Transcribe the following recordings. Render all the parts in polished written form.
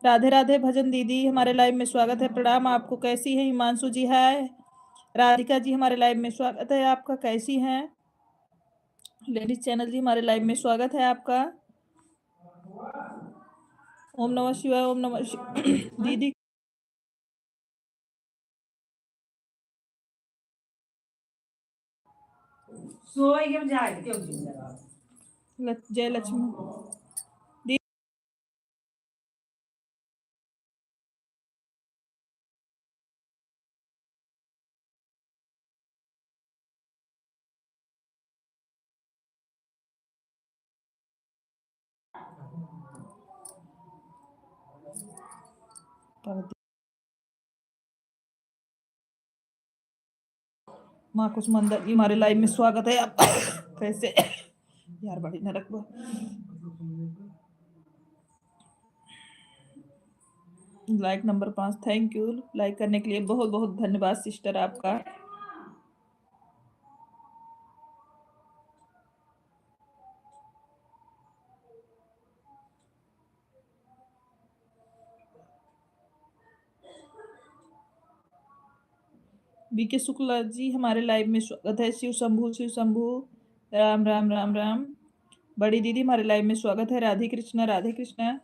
राधे राधे भजन दीदी, हमारे लाइव में स्वागत है। प्रणाम आपको। कैसी है हिमांशु जी? हाय राधिका जी, हमारे लाइव में स्वागत है आपका। कैसी हैं? लेडीज चैनल जी, हमारे लाइव में स्वागत है आपका। ओम नमः शिवाय, ओम नमः शिवाय। दीदी जय लक्ष्मी दी, माँ कुछ मंदिर जी, हमारे लाइव में स्वागत है आपका। कैसे यार, बड़ी नरक वो। Like number 5, thank you like करने के लिए। बहुत बहुत धन्यवाद सिस्टर आपका। बीके शुक्ला जी, हमारे लाइव में स्वागत है। शिव शंभू, शिव शंभू। राम राम राम राम। बड़ी दीदी, हमारे लाइव में स्वागत है। Radhe Krishna, Radhe Krishna.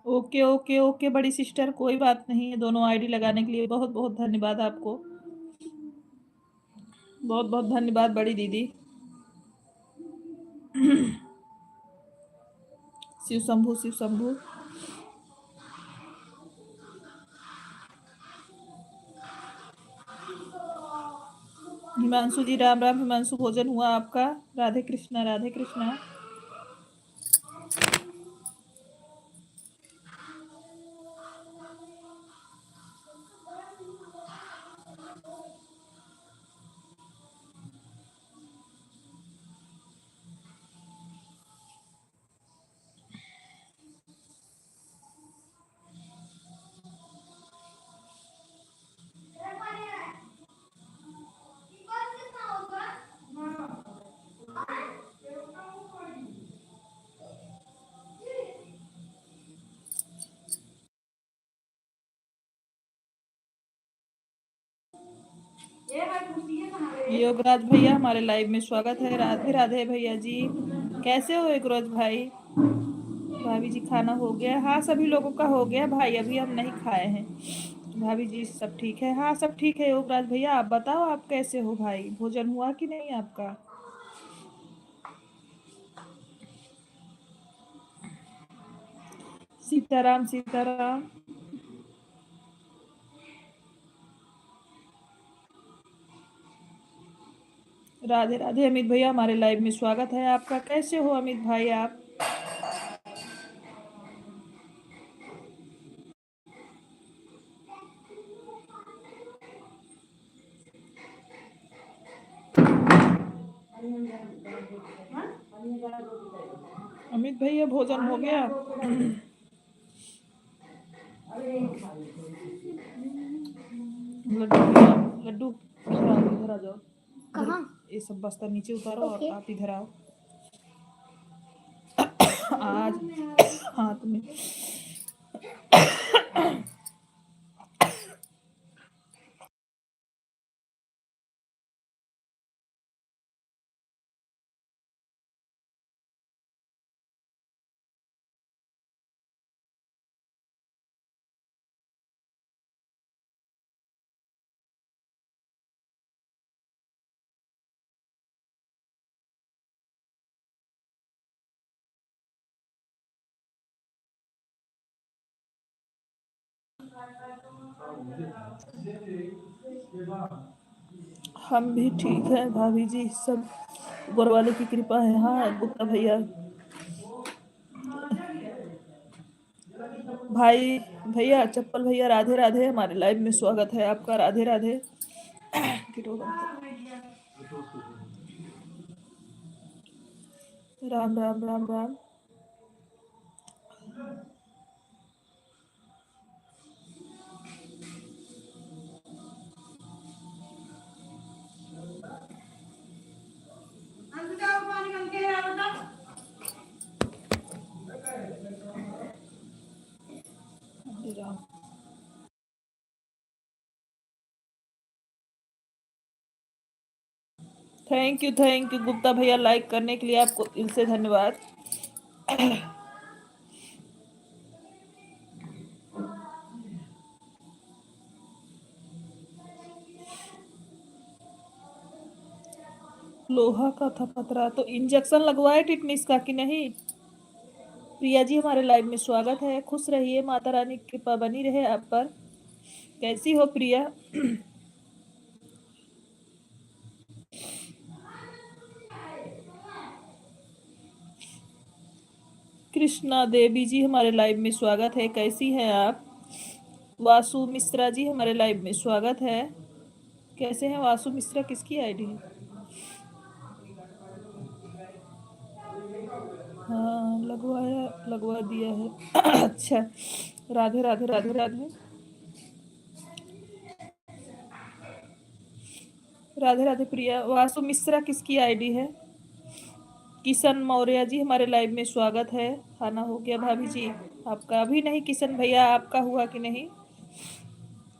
Okay okay okay बड़ी सिस्टर, कोई बात नहीं है। दोनों आईडी लगाने के लिए बहुत बहुत धन्यवाद आपको। बहुत बहुत धन्यवाद बड़ी दीदी। शिव शंभू, शिव शंभू। हिमांशु जी, राम राम। हिमांशु, भोजन हुआ आपका? राधे कृष्णा, राधे कृष्णा। योगराज भैया, हमारे लाइव में स्वागत है। राधे राधे भैया जी, कैसे हो योगराज भाई? भाभी जी, खाना हो गया? हाँ, सभी लोगों का हो गया भाई, अभी हम नहीं खाए हैं। भाभी जी सब ठीक है? हाँ, सब ठीक है। योगराज भैया आप बताओ, आप कैसे हो भाई? भोजन हुआ कि नहीं आपका? सीताराम, सीताराम। राधे राधे अमित भैया, हमारे लाइव में स्वागत है आपका। कैसे हो अमित भाई आप? अमित भैया, भोजन हो गया? लड्डू भैया, लड्डू इधर आओ, इधर आ जाओ। कहाँ? ये सब बस्ता नीचे उतारो और आप इधर आओ। आज हाथ में हम भी ठीक है भाभी जी, सब ऊपर वाले की कृपा है। हाँ गुप्ता भैया, भाई भैया, चप्पल भैया, राधे राधे। हमारे लाइव में स्वागत है आपका। राधे राधे। राम राम राम राम। राम। थैंक यू गुप्ता भैया, लाइक करने के लिए आपको दिल से धन्यवाद। लोहा का था पतरा, तो इंजेक्शन लगवाए टिटनिस का कि नहीं? प्रिया जी हमारे लाइव में स्वागत है, खुश रहिए, माता रानी की कृपा बनी रहे आप पर। कैसी हो प्रिया? कृष्णा देवी जी हमारे लाइव में स्वागत है, कैसी हैं आप? वासु मिश्रा जी हमारे लाइव में स्वागत है, कैसे हैं वासु मिश्रा? किसकी आईडी है? हाँ लगवाया, लगवा दिया है। अच्छा, राधे राधे राधे राधे राधे राधे। प्रिया, वासु मिश्रा किसकी आईडी है? किशन मौर्य जी हमारे लाइव में स्वागत है। खाना हो गया भाभी जी आपका? अभी नहीं किशन भैया, आपका हुआ कि नहीं?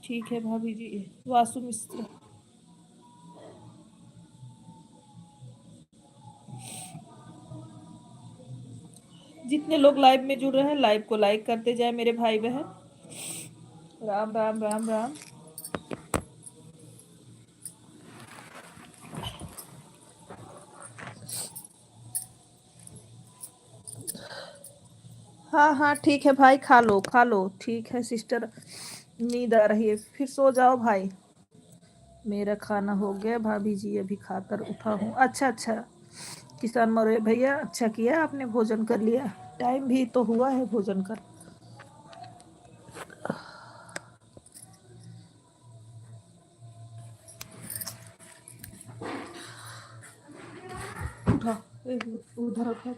ठीक है भाभी जी। वासु मिश्रा, जितने लोग लाइव में जुड़ रहे हैं लाइव को लाइक करते जाए मेरे भाई बहन। राम राम राम राम। हाँ हाँ ठीक है भाई, खा लो खा लो, ठीक है सिस्टर। नींद आ रही है, फिर सो जाओ भाई। मेरा खाना हो गया भाभी जी, अभी खाकर उठा हूँ। अच्छा अच्छा, किसान मौर्य भैया अच्छा किया आपने भोजन कर लिया, टाइम भी तो हुआ है भोजन कर। उठा, उधर उठा।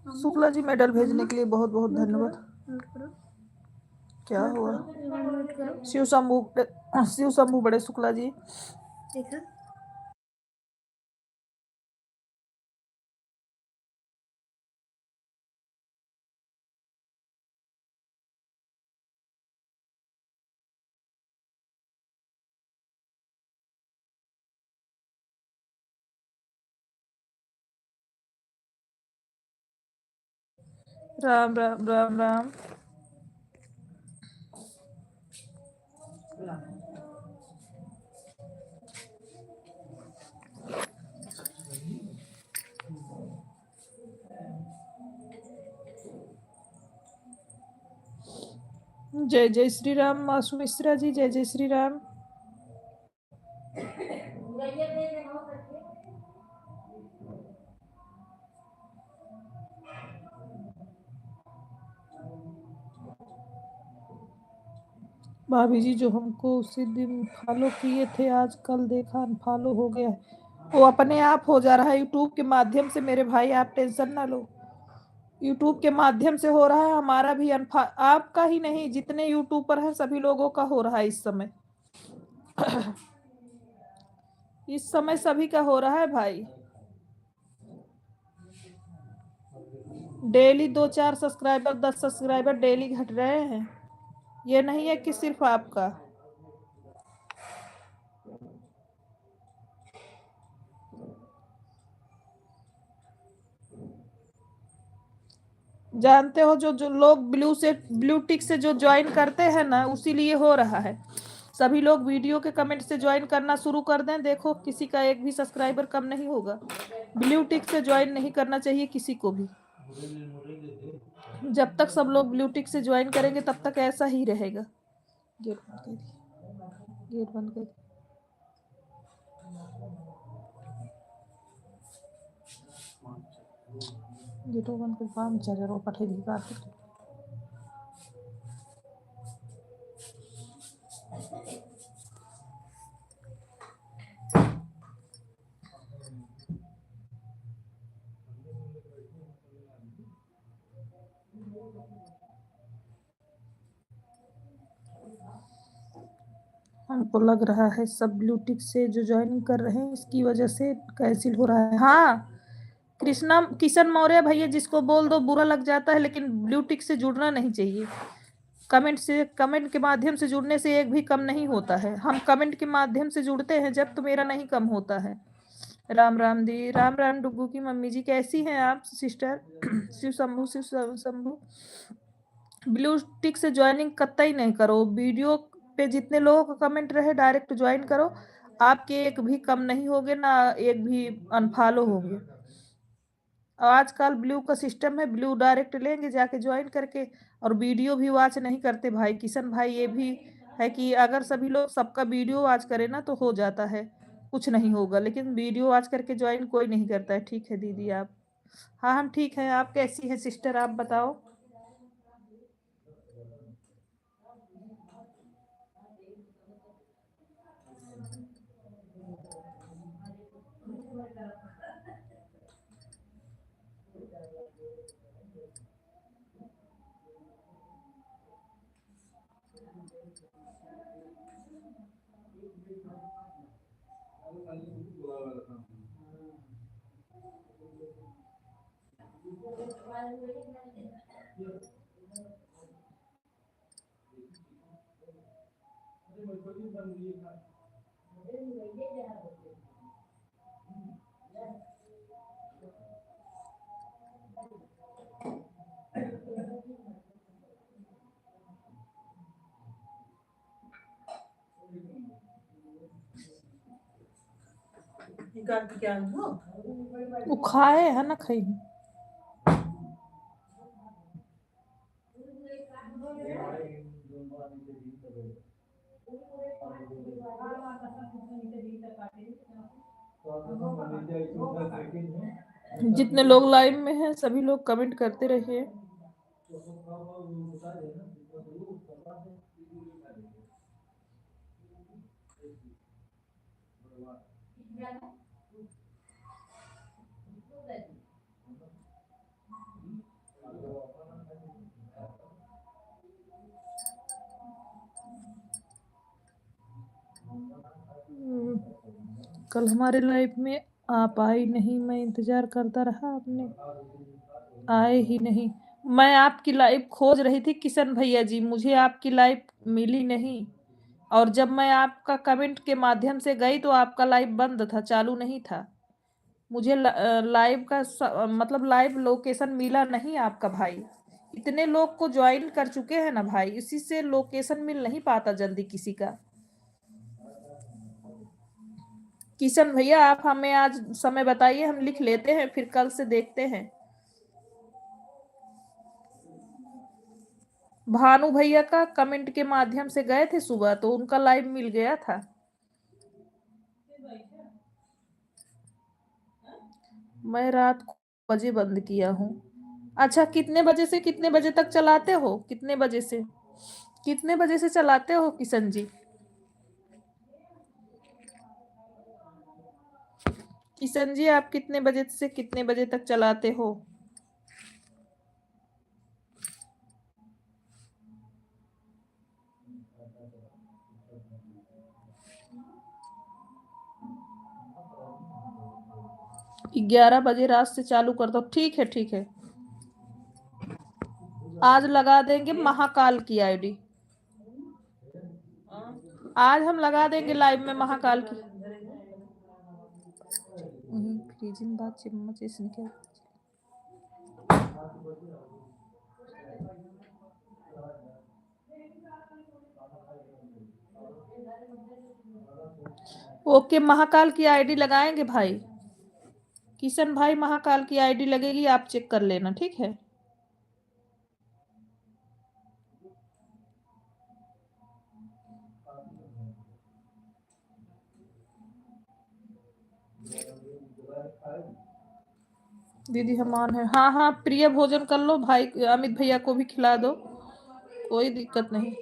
शुक्ला जी मेडल भेजने के लिए बहुत बहुत धन्यवाद। क्या हुआ? शिव शंभू बड़े शुक्ला जी। ठीक है। राम राम राम राम। जय जय श्री राम। मासू मिश्रा जी जय जय श्री राम। भाभी जी जो हमको उसी दिन फॉलो किए थे, आज कल देखा अनफॉलो हो गया है। वो अपने आप हो जा रहा है यूट्यूब के माध्यम से मेरे भाई, आप टेंशन ना लो। यूट्यूब के माध्यम से हो रहा है, हमारा भी आपका ही नहीं, जितने यूट्यूबर हैं सभी लोगों का हो रहा है इस समय। इस समय सभी का हो रहा है भाई। डेली 2-4 सब्सक्राइबर, 10 सब्सक्राइबर डेली घट रहे हैं। ये नहीं है कि सिर्फ आपका। जानते हो जो जो लोग ब्लू टिक से जो ज्वाइन करते हैं ना, उसी लिए हो रहा है। सभी लोग वीडियो के कमेंट से ज्वाइन करना शुरू कर दें, देखो किसी का एक भी सब्सक्राइबर कम नहीं होगा। ब्लू टिक से ज्वाइन नहीं करना चाहिए किसी को भी। जब तक सब लोग ब्लू टिक से ज्वाइन करेंगे तब तक ऐसा ही रहेगा। गेट बंद कर दिया, गेट बंद कर दिया। गेट बंद कर पाम चार्जर पठे दी कार्तिक। हमको लग रहा है सब ब्लू टिक से जो ज्वाइनिंग कर रहे हैं इसकी वजह से कैंसिल हो रहा है। हाँ कृष्णा किशन मौर्य भैया, जिसको बोल दो बुरा लग जाता है, लेकिन ब्लू टिक से जुड़ना नहीं चाहिए। कमेंट के माध्यम से जुड़ने से एक भी कम नहीं होता है। हम कमेंट के माध्यम से जुड़ते हैं जब, तो मेरा नहीं कम होता है। राम राम दी, राम राम डुग्गू की मम्मी जी, कैसी हैं आप sister? Shiv Shambhu. Blue tick से ज्वाइनिंग कतई नहीं करो। वीडियो पे जितने लोगों का कमेंट रहे डायरेक्ट ज्वाइन करो। आपके एक भी कम नहीं होंगे ना, एक भी अनफॉलो होंगे। आजकल ब्लू का सिस्टम है, ब्लू डायरेक्ट लेंगे जाके ज्वाइन करके। और वीडियो भी वॉच नहीं करते भाई किशन भाई। ये भी है कि अगर सभी लोग सबका वीडियो वॉच करे ना तो हो जाता है, कुछ नहीं होगा। लेकिन वीडियो वॉच करके ज्वाइन कोई नहीं करता है। ठीक है दीदी आप? हाँ हम ठीक है। आप कैसी हैं सिस्टर, आप बताओ? वो खाए है ना, खाई। जितने लोग लाइव में हैं सभी लोग कमेंट करते रहिए। कल हमारे लाइफ में आप आई नहीं, मैं इंतजार करता रहा, आपने आए ही नहीं। मैं आपकी लाइव खोज रही थी किशन भैया जी, मुझे आपकी लाइव मिली नहीं। और जब मैं आपका कमेंट के माध्यम से गई तो आपका लाइव बंद था, चालू नहीं था। मुझे लाइव का मतलब लाइव लोकेशन मिला नहीं आपका भाई। इतने लोग को ज्वाइन कर चुके हैं ना भाई, इसी से लोकेशन मिल नहीं पाता जल्दी किसी का। किशन भैया आप हमें आज समय बताइए, हम लिख लेते हैं, फिर कल से देखते हैं। भानु भैया का कमेंट के माध्यम से गए थे सुबह, तो उनका लाइव मिल गया था। मैं रात को बजे बंद किया हूँ। अच्छा कितने बजे से कितने बजे तक चलाते हो? कितने बजे से चलाते हो किशन जी? किशन जी आप कितने बजे से कितने बजे तक चलाते हो? ग्यारह बजे रात से चालू कर दो। ठीक है ठीक है। आज लगा देंगे महाकाल की आईडी। आज हम लगा देंगे लाइव में महाकाल की। फ्रीजिंग बात चम्मच इसने क्या। ओके महाकाल की आईडी लगाएंगे भाई। किशन भाई महाकाल की आईडी लगेगी, आप चेक कर लेना ठीक है। दीदी हम ऑन है। हाँ हाँ प्रिय भोजन कर लो भाई, अमित भैया को भी खिला दो, कोई दिक्कत नहीं।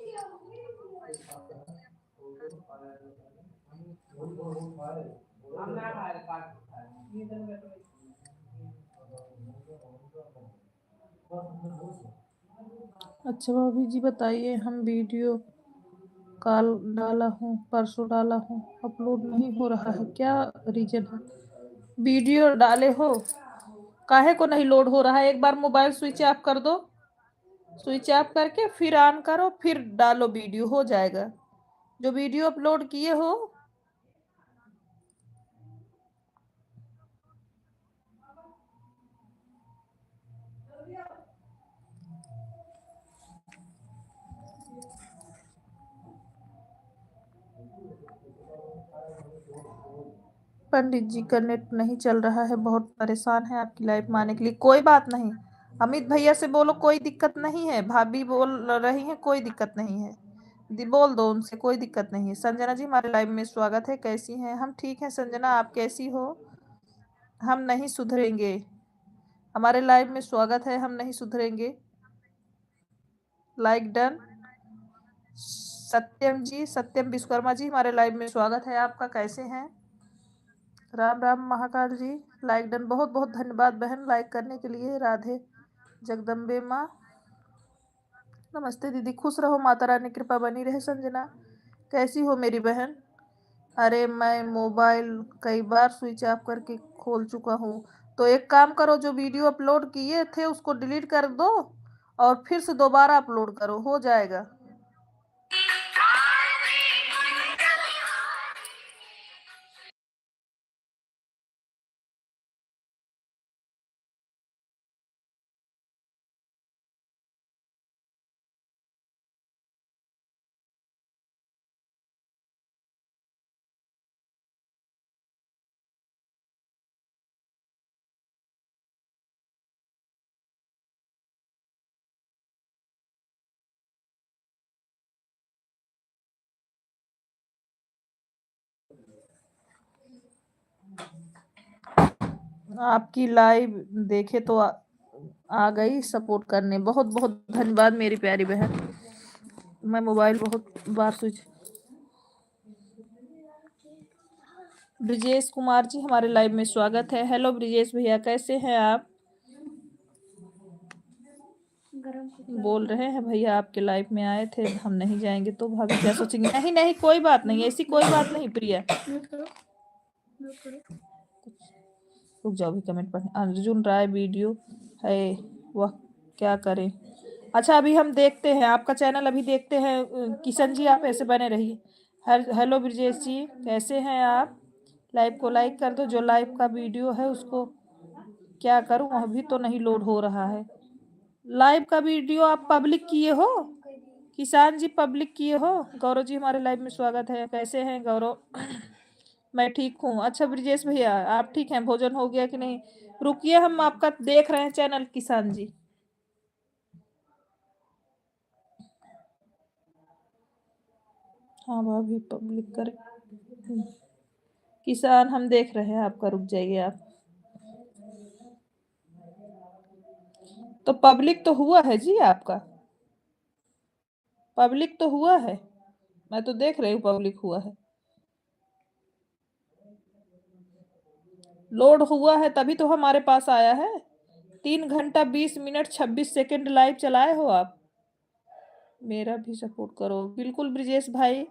अच्छा भाभी जी बताइए, हम वीडियो कल डाला हूँ, परसों डाला हूँ, अपलोड नहीं हो रहा है, क्या रीजन है? वीडियो डाले हो, काहे को नहीं लोड हो रहा है? एक बार मोबाइल स्विच ऑफ कर दो, स्विच ऑफ करके फिर ऑन करो, फिर डालो वीडियो, हो जाएगा। जो वीडियो अपलोड किए हो पंडित जी का नेट नहीं चल रहा है, बहुत परेशान है आपकी लाइफ में आने के लिए। कोई बात नहीं, अमित भैया से बोलो, कोई दिक्कत नहीं है। भाभी बोल रही है कोई दिक्कत नहीं है, बोल दो उनसे, कोई दिक्कत नहीं है। संजना जी हमारे लाइव में स्वागत है, कैसी हैं? हम ठीक हैं संजना, आप कैसी हो? हम नहीं सुधरेंगे, हमारे लाइव में स्वागत है, हम नहीं सुधरेंगे। Like done. सत्यम जी, सत्यम विश्वकर्मा जी हमारे लाइव में स्वागत है आपका, कैसे हैं? राम राम महाकाल जी, लाइक डन, बहुत बहुत धन्यवाद बहन लाइक करने के लिए। राधे जगदम्बे माँ, नमस्ते दीदी, खुश रहो, माता रानी कृपा बनी रहे। संजना कैसी हो मेरी बहन? अरे मैं मोबाइल कई बार स्विच ऑफ करके खोल चुका हूँ। तो एक काम करो, जो वीडियो अपलोड किए थे उसको डिलीट कर दो और फिर से दोबारा अपलोड करो, हो जाएगा। आपकी लाइव देखे तो आ गई सपोर्ट करने, बहुत बहुत धन्यवाद मेरी प्यारी बहन। मैं मोबाइल बहुत बार स्विच। ब्रिजेश कुमार जी हमारे लाइव में स्वागत है। हेलो ब्रिजेश भैया, कैसे हैं आप? बोल रहे हैं भैया आपके लाइव में आए थे, हम नहीं जाएंगे तो भाभी क्या सोचेंगे? नहीं नहीं, कोई बात नहीं, ऐसी कोई बात नहीं प्रिया। रुक जाओ भी, कमेंट पढ़े। अर्जुन राय वीडियो है वह, क्या करें? अच्छा अभी हम देखते हैं आपका चैनल, अभी देखते हैं। किशन जी आप ऐसे बने रहिए। हेलो ब्रिजेश जी, कैसे हैं आप? लाइव को लाइक कर दो, जो लाइव का वीडियो है उसको क्या करूं, अभी तो नहीं लोड हो रहा है। लाइव का वीडियो आप पब्लिक किए हो? किसान जी पब्लिक किए हो? गौरव जी हमारे लाइव में स्वागत है, कैसे हैं गौरव? मैं ठीक हूँ। अच्छा ब्रिजेश भैया आप ठीक हैं? भोजन हो गया कि नहीं? रुकिए, हम आपका देख रहे हैं चैनल किसान जी। हाँ भाभी पब्लिक कर, किसान हम देख रहे हैं आपका, रुक जाइए आप। तो पब्लिक तो हुआ है जी आपका, पब्लिक तो हुआ है, मैं तो देख रही हूँ पब्लिक हुआ है, लोड हुआ है तभी तो हमारे पास आया है। 3 घंटा 20 मिनट 26 सेकंड लाइव चलाए हो आप। मेरा भी सपोर्ट करो बिल्कुल ब्रिजेश भाई।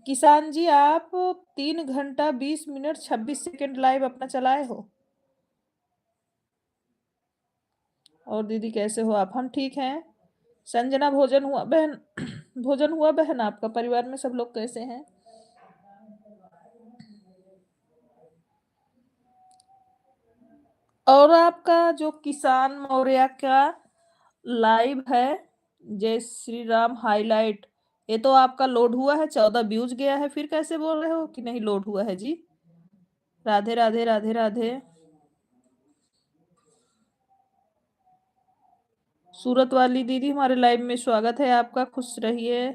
किसान जी आप 3 घंटा 20 मिनट 26 सेकंड लाइव अपना चलाए हो। और दीदी कैसे हो आप? हम ठीक हैं। संजना भोजन हुआ बहन? भोजन हुआ बहन आपका? परिवार में सब लोग कैसे हैं? और आपका जो किसान मौर्य का लाइव है, जय श्री राम हाईलाइट, ये तो आपका लोड हुआ है, 14 व्यूज गया है, फिर कैसे बोल रहे हो कि नहीं लोड हुआ है जी? राधे राधे राधे राधे। सूरत वाली दीदी हमारे लाइव में स्वागत है आपका, खुश रहिए।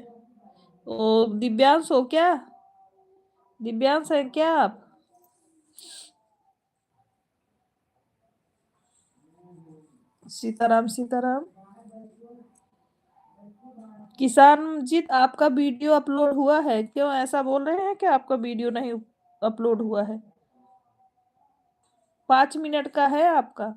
ओ दिव्यांश हो क्या? दिव्यांश है क्या आप? सीताराम सीताराम। किसान जी आपका वीडियो अपलोड हुआ है, क्यों ऐसा बोल रहे हैं कि आपका वीडियो नहीं अपलोड हुआ है? 5 मिनट का है आपका।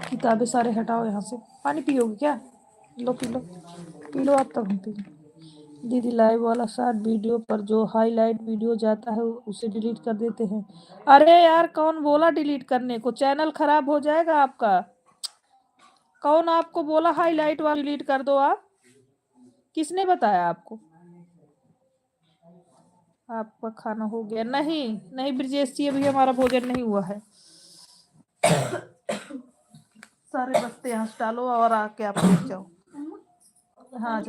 किताबें सारे हटाओ यहाँ से। पानी पियोगे क्या? लो पी लो, पी लो आप, तब हम पी लो। दीदी लाइव वाला शॉर्ट वीडियो पर जो हाईलाइट वीडियो जाता है उसे डिलीट कर देते हैं। अरे यार कौन बोला डिलीट करने को? चैनल खराब हो जाएगा आपका। कौन आपको बोला हाईलाइट वाला डिलीट कर दो आप? किसने बताया आपको? आपका खाना हो गया? नहीं नहीं ब्रजेश जी, अभी हमारा भोजन नहीं हुआ है। सारे बस्ते यहाँ से डालो और आके आप लेट जाओ। हाँ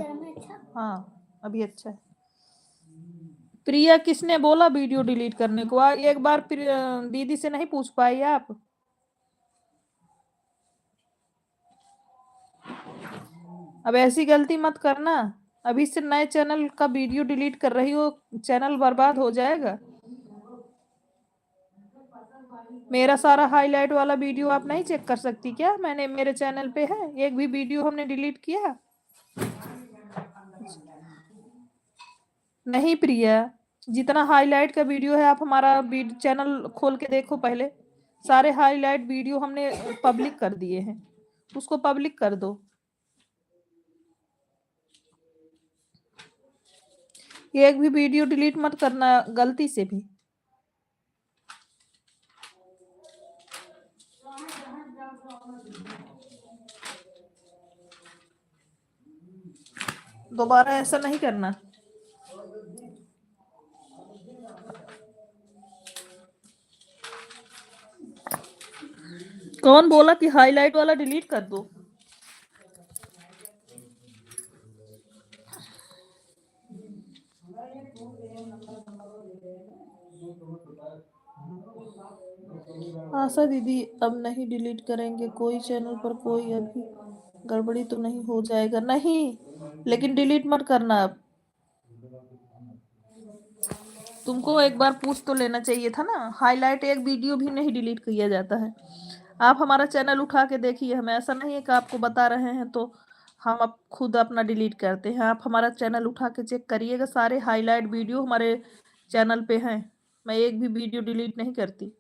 हाँ अभी अच्छा है। प्रिया किसने बोला वीडियो डिलीट करने को? एक बार दीदी से नहीं पूछ पाई आप? अब ऐसी गलती मत करना। अभी से नए चैनल का वीडियो डिलीट कर रही हो, चैनल बर्बाद हो जाएगा। मेरा सारा हाईलाइट वाला वीडियो आप नहीं चेक कर सकती क्या? मैंने मेरे चैनल पे है, एक भी वीडियो हमने डिलीट किया नहीं प्रिया। जितना हाईलाइट का वीडियो है आप हमारा चैनल खोल के देखो पहले। सारे हाईलाइट वीडियो हमने पब्लिक कर दिए हैं, उसको पब्लिक कर दो। एक भी वीडियो डिलीट मत करना गलती से भी। दोबारा ऐसा नहीं करना। कौन बोला कि हाईलाइट वाला डिलीट कर दो? आशा दीदी अब नहीं डिलीट करेंगे कोई चैनल पर, कोई अभी गड़बड़ी तो नहीं हो जाएगा? नहीं, लेकिन डिलीट मत करना अब। तुमको एक बार पूछ तो लेना चाहिए था ना। हाईलाइट एक वीडियो भी नहीं डिलीट किया जाता है। आप हमारा चैनल उठा के देखिए, हमें ऐसा नहीं है कि आपको बता रहे हैं तो हम अब खुद अपना डिलीट करते हैं। आप हमारा चैनल उठा के चेक करिएगा, सारे हाईलाइट वीडियो हमारे चैनल पे हैं। मैं एक भी वीडियो डिलीट नहीं करती।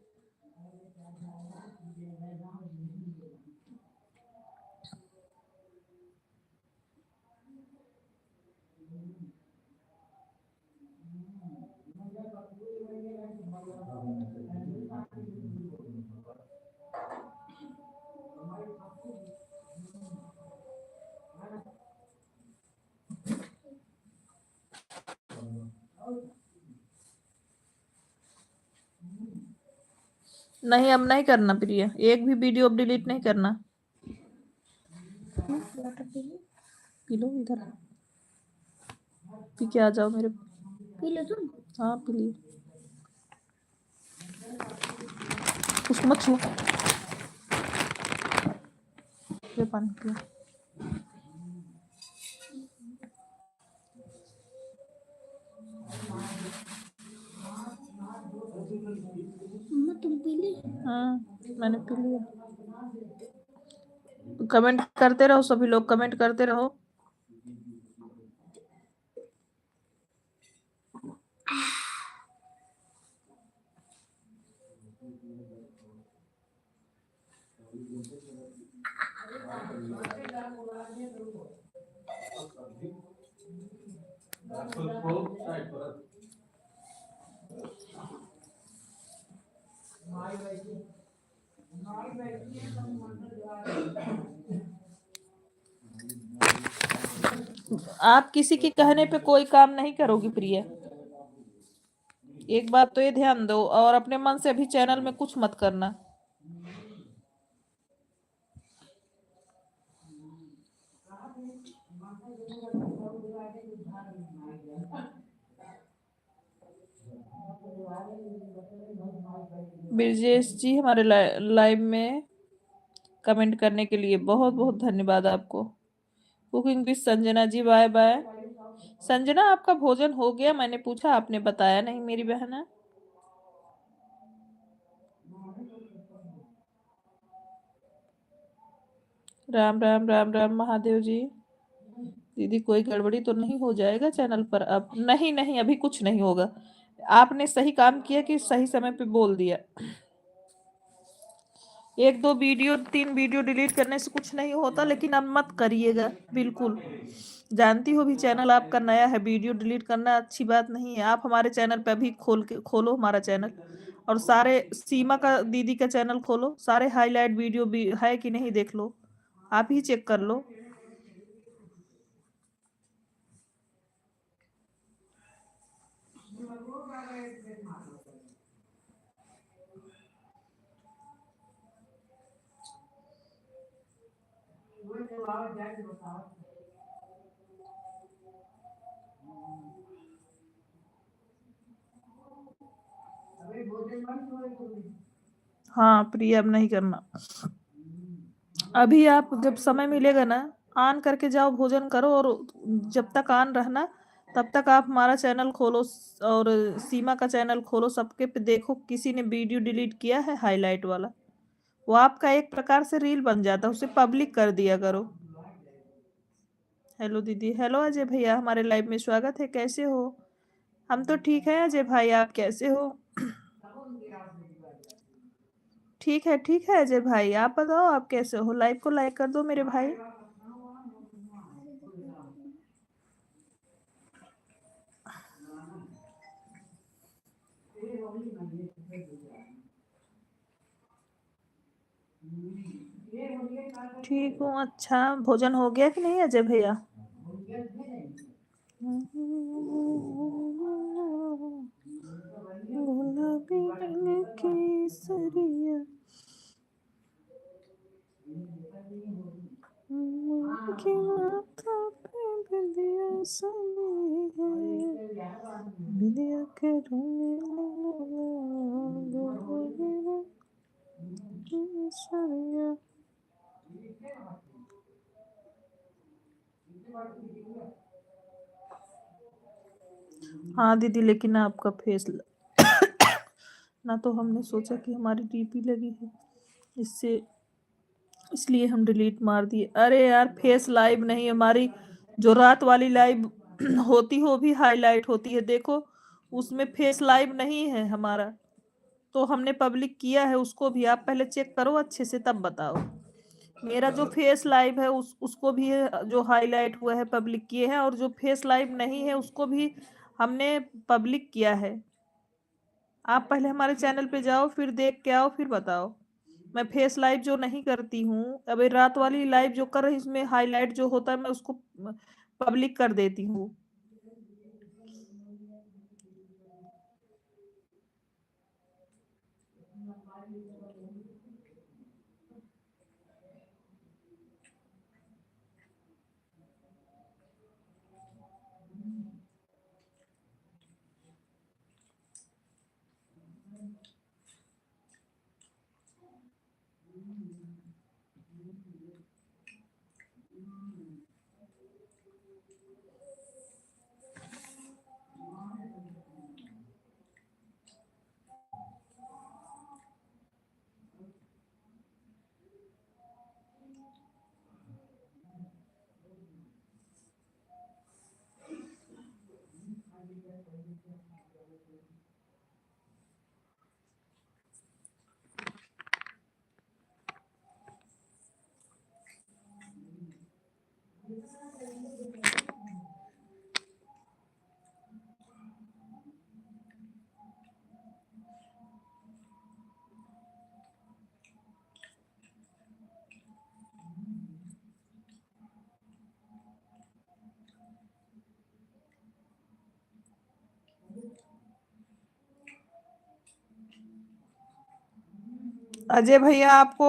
नहीं अब नहीं करना प्रिया, एक भी वीडियो अब डिलीट नहीं करना। पी लो इधर, पी के आ जाओ मेरे। पी लो तुम? हाँ पी ली। उसको मत छुओ, ये पानी पियो। तुम पी ली? हाँ मैंने पी लिया। कमेंट करते रहो, सभी लोग कमेंट करते रहो। आप किसी के कहने पे कोई काम नहीं करोगी प्रिया, एक बात तो ये ध्यान दो। और अपने मन से अभी चैनल में कुछ मत करना। ब्रजेश जी हमारे लाइव में कमेंट करने के लिए बहुत बहुत धन्यवाद आपको। Cooking with Sanjana ji bye bye. Sanjana आपका भोजन हो गया? मैंने पूछा, आपने बताया नहीं मेरी बहना। राम राम राम राम महादेव जी। दीदी कोई गड़बड़ी तो नहीं हो जाएगा चैनल पर? अब नहीं नहीं अभी कुछ नहीं होगा। आपने सही काम किया कि सही समय पे बोल दिया। एक दो वीडियो, तीन वीडियो डिलीट करने से कुछ नहीं होता, लेकिन अब मत करिएगा बिल्कुल। जानती हो भी चैनल आपका नया है, वीडियो डिलीट करना अच्छी बात नहीं है। आप हमारे चैनल पे अभी खोलो हमारा चैनल, और सारे सीमा का दीदी का चैनल खोलो, सारे हाईलाइट वीडियो भी है कि नहीं देख लो, आप ही चेक कर लो। हाँ प्रिया, अब नहीं करना। अभी आप जब समय मिलेगा ना, ऑन करके जाओ, भोजन करो, और जब तक ऑन रहना तब तक आप हमारा चैनल खोलो, और सीमा का चैनल खोलो, सबके पे देखो किसी ने वीडियो डिलीट किया है हाईलाइट वाला, वो आपका एक प्रकार से रील बन जाता है, उसे पब्लिक कर दिया करो। हेलो दीदी, हेलो अजय भैया, हमारे लाइव में स्वागत है, कैसे हो? हम तो ठीक है अजय भाई, आप कैसे हो? ठीक है अजय भाई, आप बताओ आप कैसे हो? लाइव को लाइक कर दो मेरे भाई। ठीक हूँ। अच्छा, भोजन हो गया कि नहीं अजय भैया? गुलाबी रंग केसरिया के माथा पे बिंदिया सनी है, बिंदिया के रंग गुलाबी रंग केसरिया। हाँ दीदी, लेकिन आपका फेस ना, तो हमने सोचा कि हमारी डीपी लगी है, इससे इसलिए हम डिलीट मार दिए। अरे यार, फेस लाइव नहीं, हमारी जो रात वाली लाइव होती हो भी हाईलाइट होती है, देखो उसमें फेस लाइव नहीं है हमारा, तो हमने पब्लिक किया है उसको भी, आप पहले चेक करो अच्छे से तब बताओ। मेरा जो फेस लाइव है उसको भी जो हाईलाइट हुआ है पब्लिक किए हैं, और जो फेस लाइव नहीं है उसको भी हमने पब्लिक किया है। आप पहले हमारे चैनल पे जाओ, फिर देख के आओ, फिर बताओ। मैं फेस लाइव जो नहीं करती हूँ, अभी रात वाली लाइव जो कर रही इसमें हाईलाइट जो होता है मैं उसको पब्लिक कर देती हूँ। अजय भैया, आपको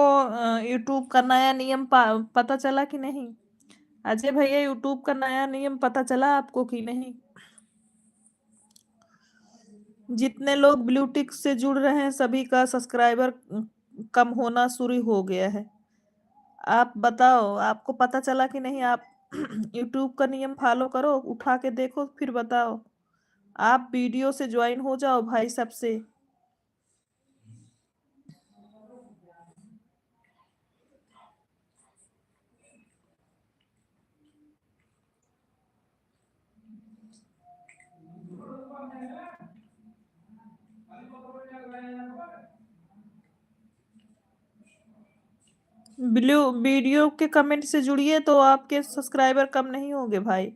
यूट्यूब का नया नियम पता चला कि नहीं? अजय भैया, यूट्यूब का नया नियम पता चला आपको कि नहीं? जितने लोग ब्लू टिक से जुड़ रहे हैं सभी का सब्सक्राइबर कम होना शुरू हो गया है। आप बताओ, आपको पता चला कि नहीं? आप यूट्यूब का नियम फॉलो करो, उठा के देखो, फिर बताओ। आप वीडियो से ज्वाइन हो जाओ भाई सबसे। ब्लू वीडियो के कमेंट से जुड़िए तो आपके सब्सक्राइबर कम नहीं होंगे भाई।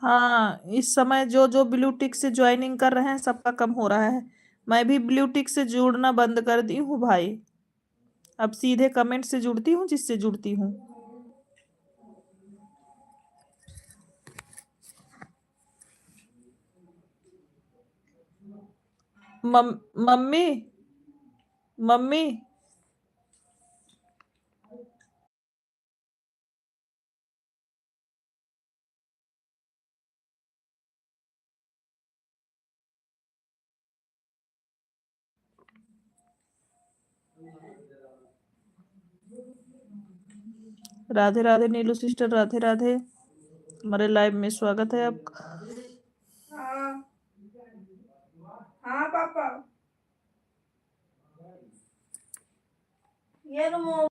हाँ, इस समय जो जो ब्लू टिक से ज्वाइनिंग कर रहे हैं सबका कम हो रहा है। मैं भी ब्लू टिक से जुड़ना बंद कर दी हूँ भाई। अब सीधे कमेंट से जुड़ती हूँ जिससे जुड़ती हूँ। Mummy mummy. Radhe Radhe Neelu sister, Radhe Radhe. हमारे लाइव में स्वागत है आपका। हाँ हाँ पापा, ये लो।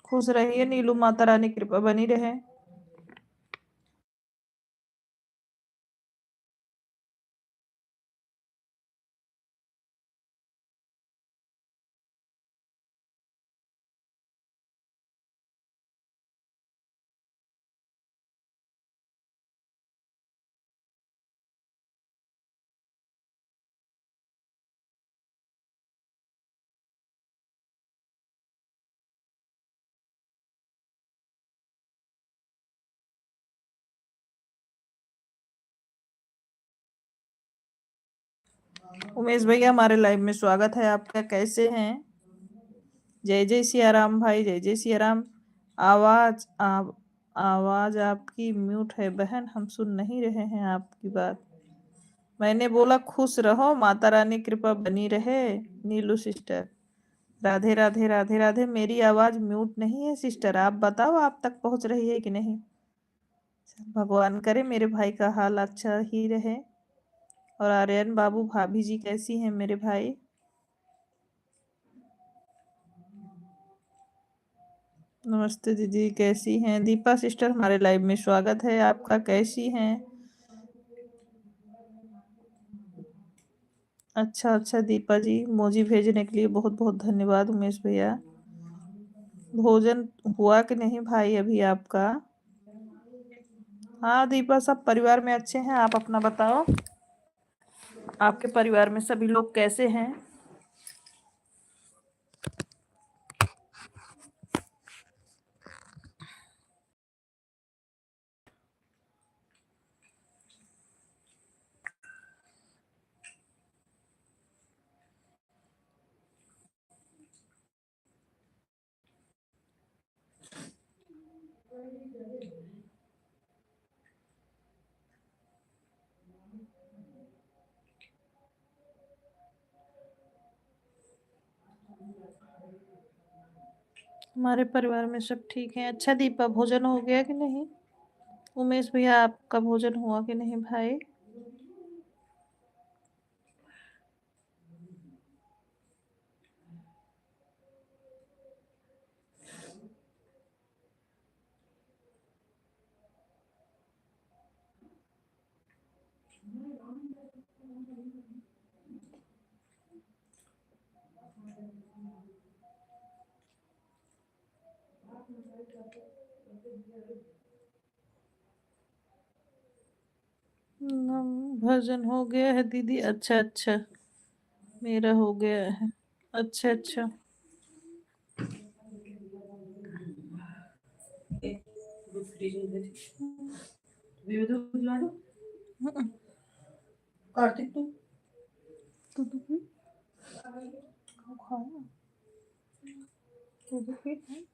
खुश रहिए नीलू, माता रानी कृपा बनी रहे। उमेश भैया हमारे लाइव में स्वागत है आपका, कैसे हैं? जय जय सिया राम भाई, जय जय सिया राम। आवाज आपकी म्यूट है बहन, हम सुन नहीं रहे हैं आपकी बात। मैंने बोला खुश रहो, माता रानी कृपा बनी रहे। नीलू सिस्टर, राधे राधे राधे राधे। मेरी आवाज म्यूट नहीं है सिस्टर, आप बताओ आप तक पहुंच रही है कि नहीं। भगवान करे मेरे भाई का हाल अच्छा ही रहे। और आर्यन बाबू, भाभी जी कैसी हैं मेरे भाई? नमस्ते दीदी, कैसी हैं? दीपा सिस्टर हमारे लाइव में स्वागत है आपका, कैसी हैं? अच्छा अच्छा दीपा जी, मोजी भेजने के लिए बहुत बहुत धन्यवाद उमेश भैया। भोजन हुआ कि नहीं भाई अभी आपका? हाँ दीपा, सब परिवार में अच्छे हैं, आप अपना बताओ। आपके परिवार में सभी लोग कैसे हैं? हमारे परिवार में सब ठीक हैं। अच्छा दीपा, भोजन हो गया कि नहीं? उमेश भैया आपका भोजन हुआ कि नहीं भाई? भोजन हो गया है दीदी, अच्छा अच्छा। मेरा हो गया है। अच्छा अच्छा। कार्तिक तू तो पी, तू खाया, तू भी पी।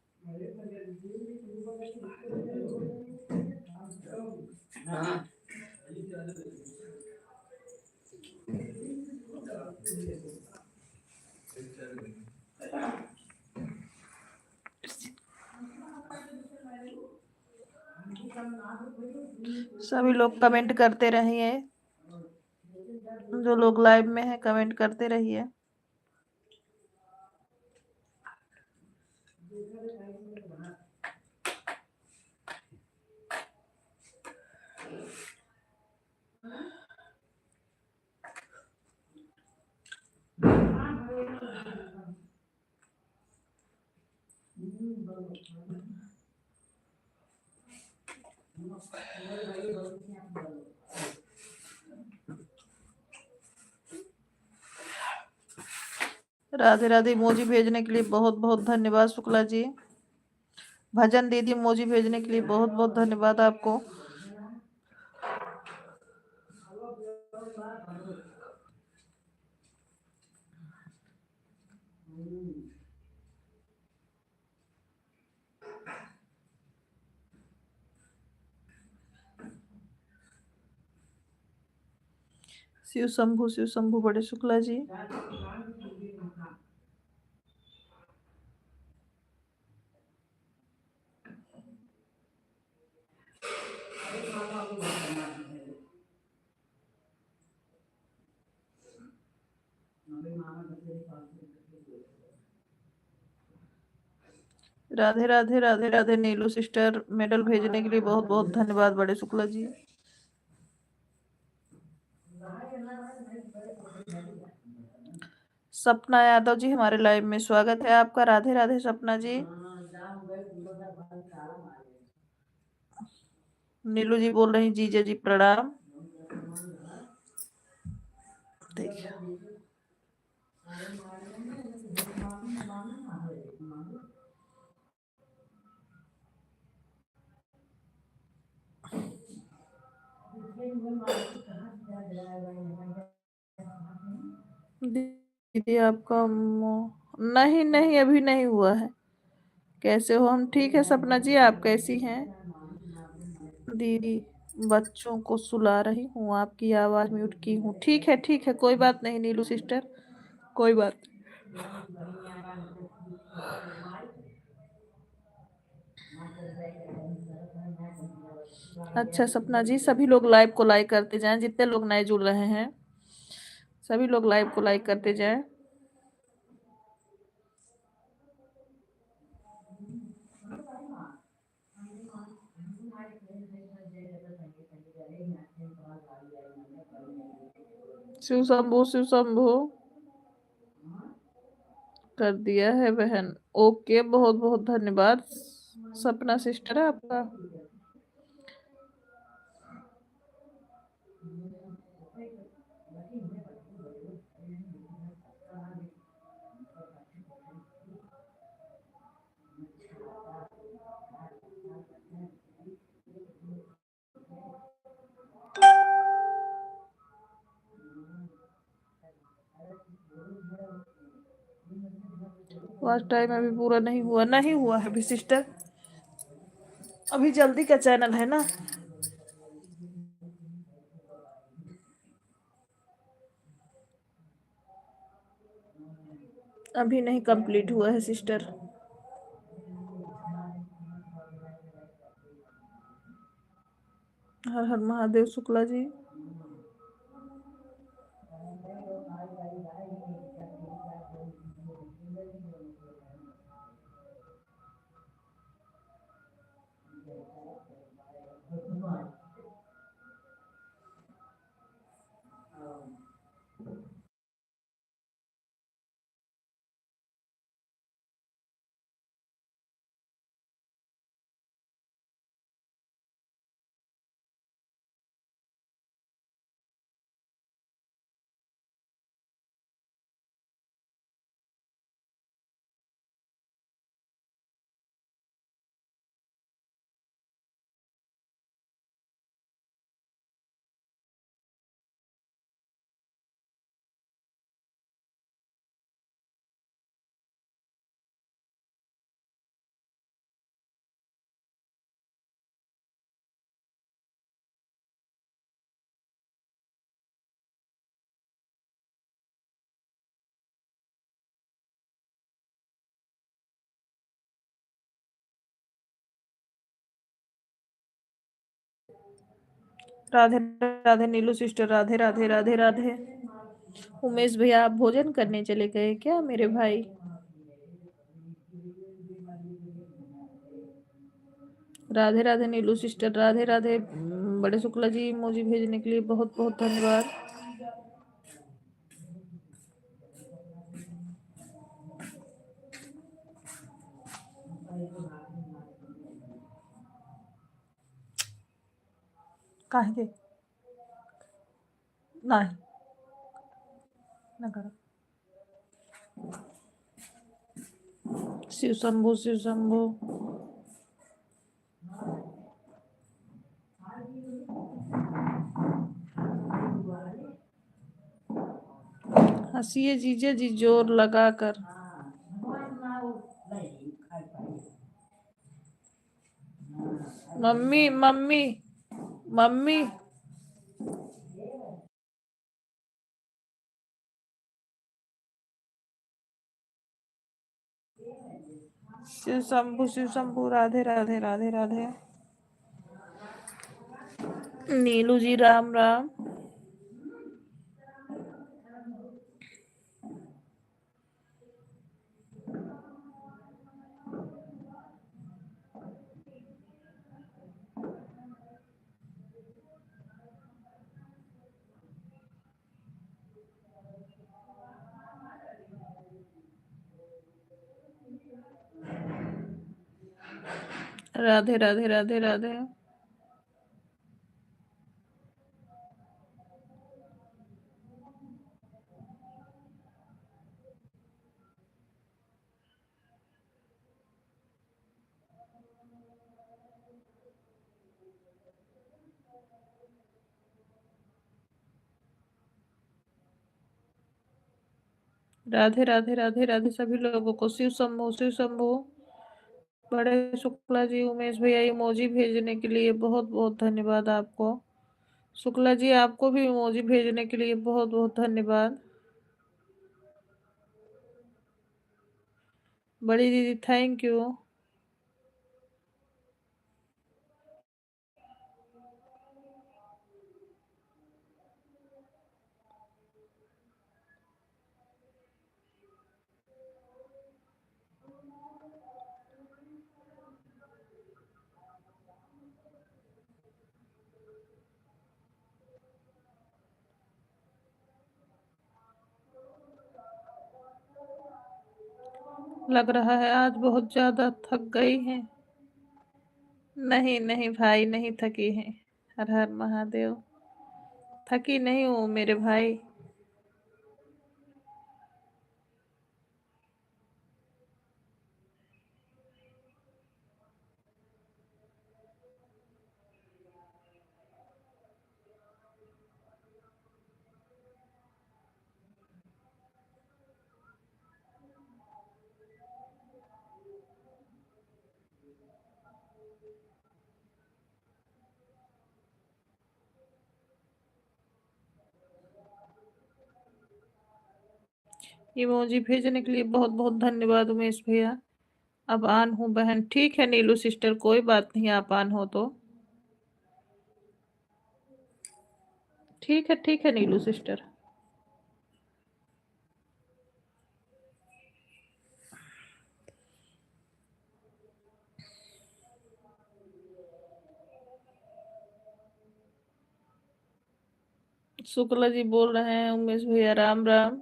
सभी लोग कमेंट करते रहिए, जो लोग लाइव में है कमेंट करते रहिए। राधे राधे इमोजी भेजने के लिए बहुत बहुत धन्यवाद शुक्ला जी। भजन दीदी इमोजी भेजने के लिए बहुत बहुत धन्यवाद आपको। शिव शंभू बड़े शुक्ला जी। राधे राधे राधे राधे नीलू सिस्टर मेडल भेजने के लिए बहुत बहुत धन्यवाद बड़े शुक्ला जी। सपना यादव जी हमारे लाइव में स्वागत है आपका। राधे राधे सपना जी। नीलू जी बोल रही जीजा जी प्रणाम। देखिए दीदी आपका नहीं नहीं अभी नहीं हुआ है। कैसे हो? हम ठीक है सपना जी, आप कैसी हैं? दीदी बच्चों को सुला रही हूँ, आपकी आवाज म्यूट की हूँ। ठीक है कोई बात नहीं नीलू सिस्टर, कोई बात। अच्छा सपना जी, सभी लोग लाइव को लाइक करते जाएं, जितने लोग नए जुड़ रहे हैं सभी लोग लाइव को लाइक करते जाएं। शिव शंभू कर दिया है बहन। ओके बहुत बहुत धन्यवाद सपना सिस्टर आपका। वॉच टाइम अभी पूरा नहीं हुआ है अभी सिस्टर, अभी जल्दी का चैनल है ना। अभी नहीं कंप्लीट हुआ है सिस्टर। हर हर महादेव शुक्ला जी। राधे राधे नीलू सिस्टर, राधे राधे राधे राधे। उमेश भैया आप भोजन करने चले गए क्या मेरे भाई? राधे राधे नीलू सिस्टर, राधे राधे। बड़े शुक्ला जी इमोजी भेजने के लिए बहुत बहुत धन्यवाद। काहे के नाही नगर शिव शंभू शिव शंभू। हंसिए जीजे जी जोर लगा कर। Mummy mummy mummy. Shiv Shambhu Radhe Radhe Radhe Radhe. Neelu ji Ram Ram. Radhe Radhe Radhe Radhe. Radhe Radhe Radhe Radhe सभी लोगों को। शिव शंभू शिव शंभू। बड़े शुक्ला जी उमेश भैया इमोजी भेजने के लिए बहुत बहुत धन्यवाद आपको। शुक्ला जी आपको भी इमोजी भेजने के लिए बहुत बहुत धन्यवाद। बड़ी दीदी थैंक यू। लग रहा है आज बहुत ज्यादा थक गई हैं। नहीं नहीं भाई नहीं थकी हैं। हर हर महादेव। थकी नहीं हूँ मेरे भाई। इमोजी भेजने के लिए बहुत बहुत धन्यवाद उमेश भैया। अब आन हूँ बहन। ठीक है नीलू सिस्टर कोई बात नहीं आप आन हो तो। ठीक है नीलू सिस्टर। शुक्ला जी बोल रहे हैं उमेश भैया राम राम।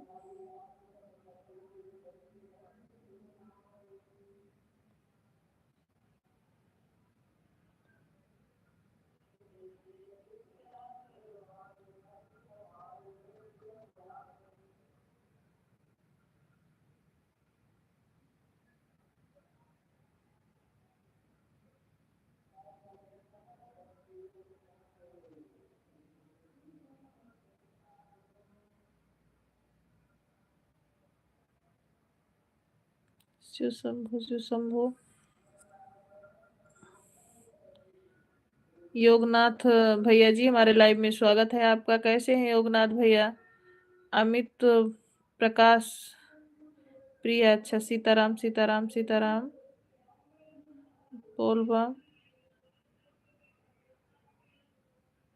शिव शंभु शिव शंभु। योगनाथ भैया जी हमारे लाइव में स्वागत है आपका। कैसे हैं योगनाथ भैया? अमित प्रकाश प्रिया अच्छा सीताराम सीताराम सीताराम। बोल बा।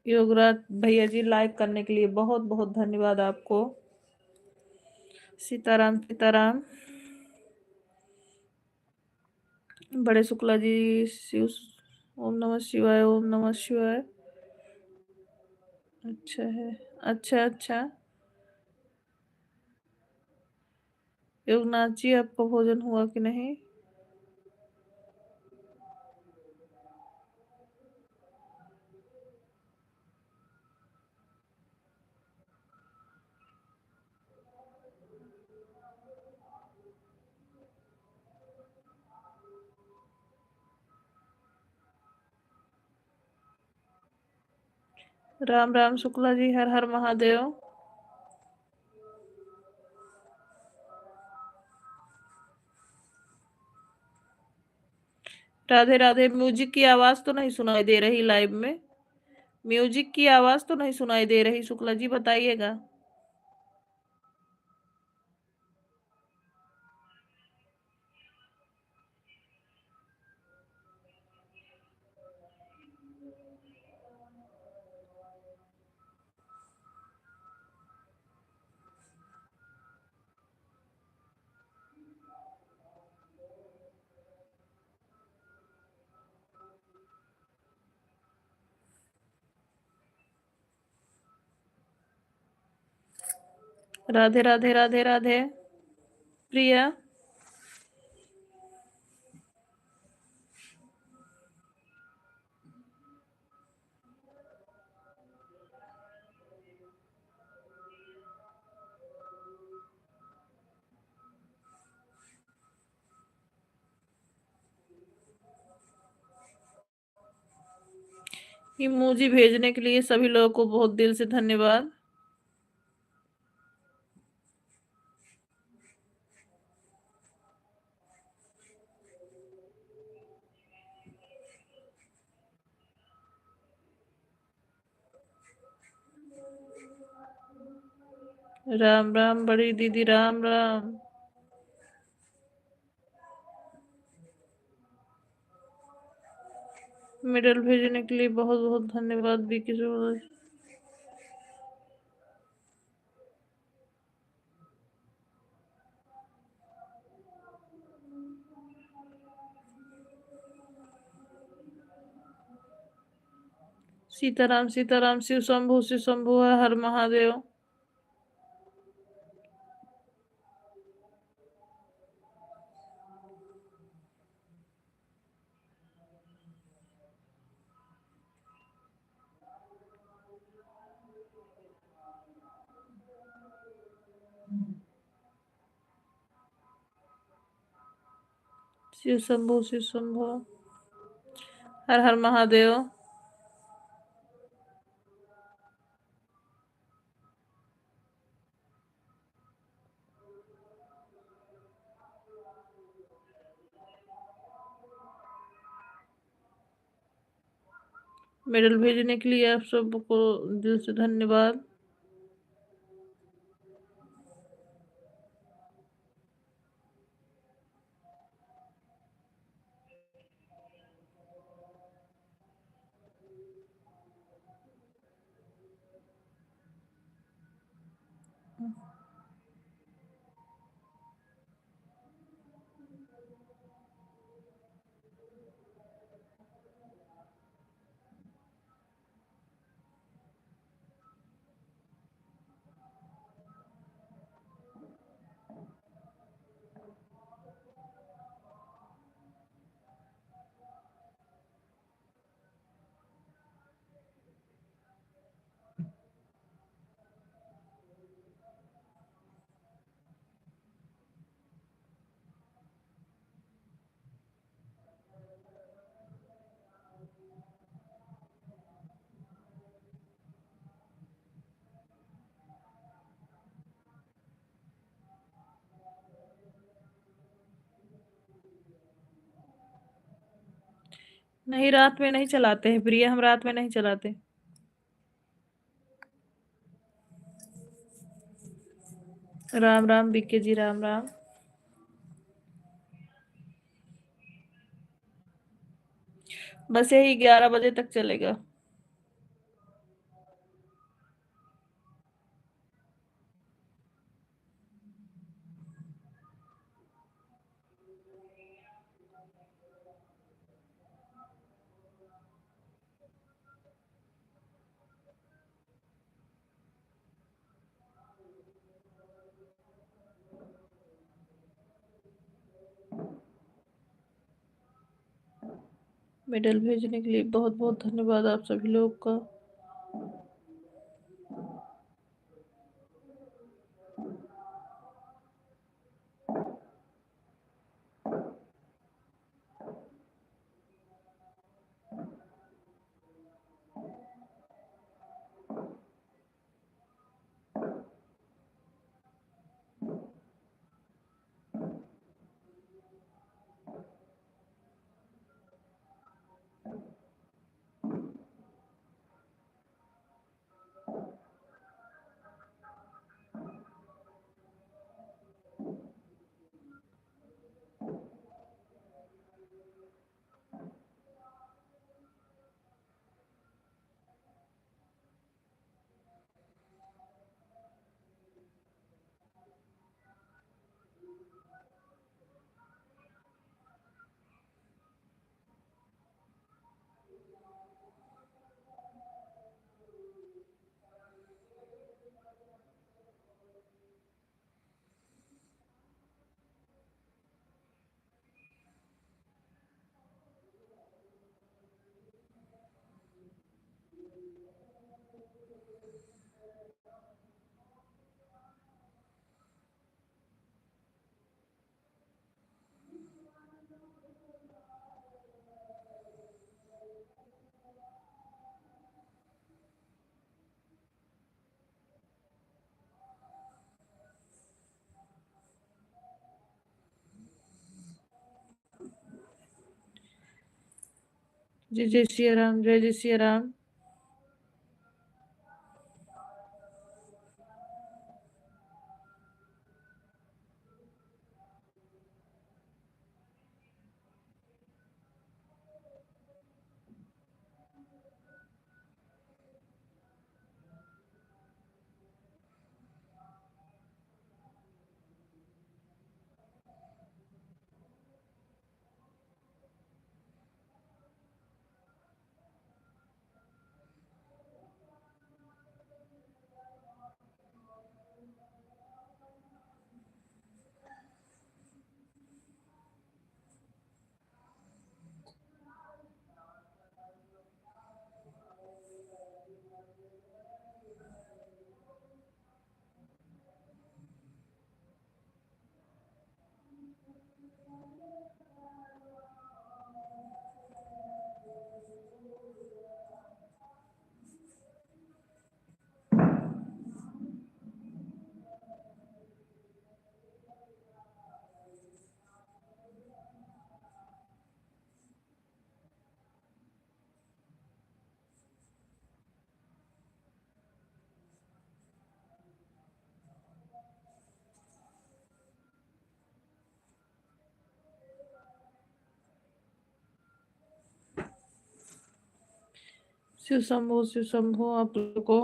योगराज भैया जी, लाइक करने के लिए बहुत बहुत धन्यवाद आपको। सीताराम सीताराम। बड़े शुक्ला जी, शिव, ओम नमः शिवाय, ओम नमः शिवाय। अच्छा है। अच्छा अच्छा। योगनाथ जी, आपका भोजन हुआ कि नहीं? राम राम शुक्ला जी, हर हर महादेव। राधे राधे। म्यूजिक की आवाज तो नहीं सुनाई दे रही लाइव में? म्यूजिक की आवाज तो नहीं सुनाई दे रही शुक्ला जी, बताइएगा। राधे राधे राधे राधे। प्रिया। इमोजी भेजने के लिए सभी लोगों को बहुत दिल से धन्यवाद। राम राम बड़ी दीदी, राम राम। मेडल भेजने के लिए बहुत बहुत धन्यवाद बीकी सूरज। सीताराम सीताराम। शिव शंभु, हर हर महादेव। शिव शंभु, हर हर महादेव। मेडल भेजने के लिए आप सबको दिल से धन्यवाद। नहीं, रात में नहीं चलाते हैं प्रिया, हम रात में नहीं चलाते। राम राम बीके जी, राम राम। बस यही 11 बजे तक चलेगा। मेडल भेजने के लिए बहुत बहुत धन्यवाद आप सभी लोग का। जय जय सिया राम, जय जय सिया राम। शिव शंभो आप लोगों को।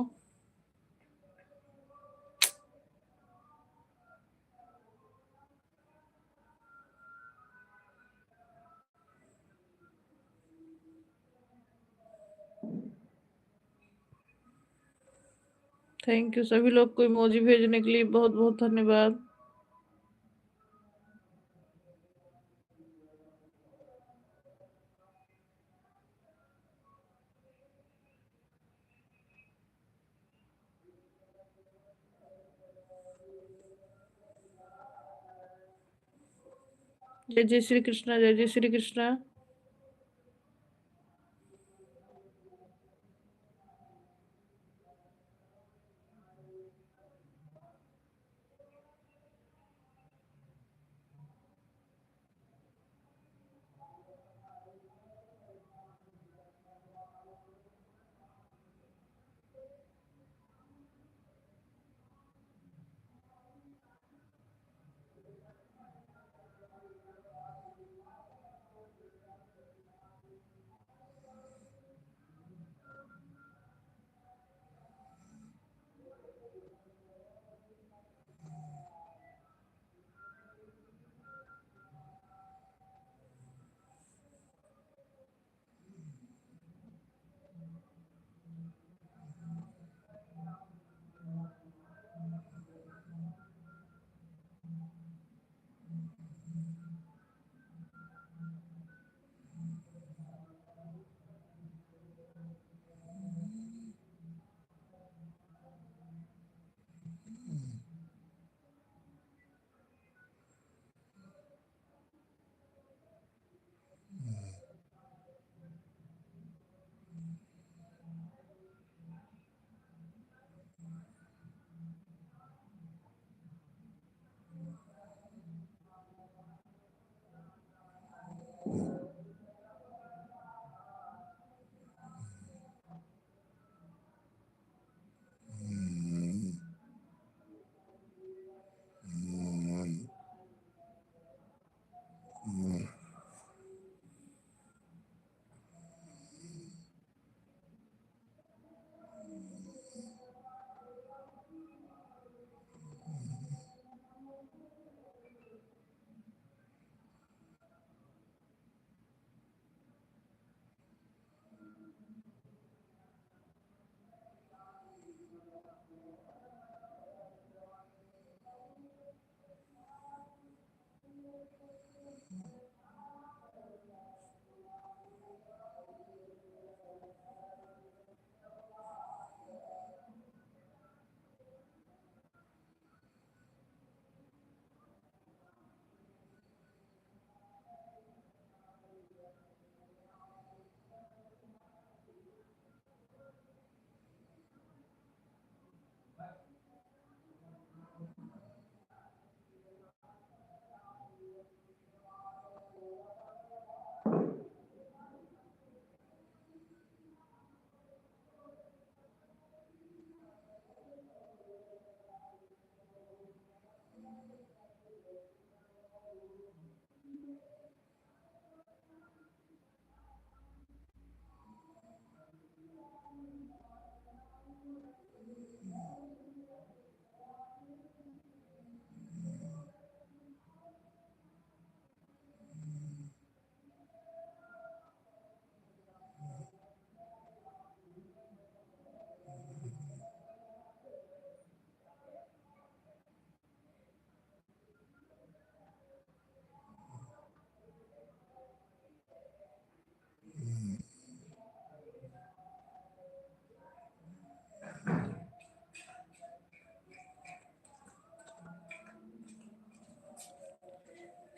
थैंक यू सभी लोग को इमोजी भेजने के लिए बहुत बहुत धन्यवाद। जय जय श्री कृष्णा, जय जय श्री कृष्णा।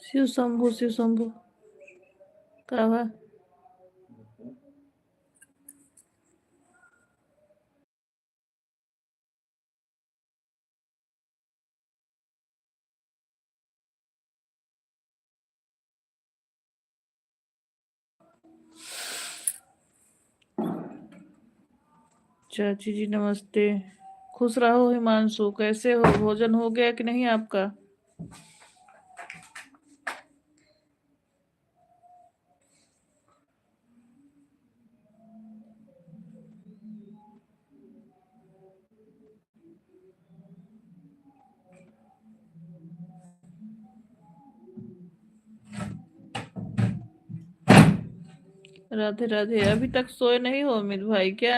शिव शंभु क्या हुआ? चाची जी नमस्ते। खुश रहो हिमांशु, कैसे हो? भोजन हो गया कि नहीं आपका? राधे राधे। अभी तक सोए नहीं हो अमित भाई क्या?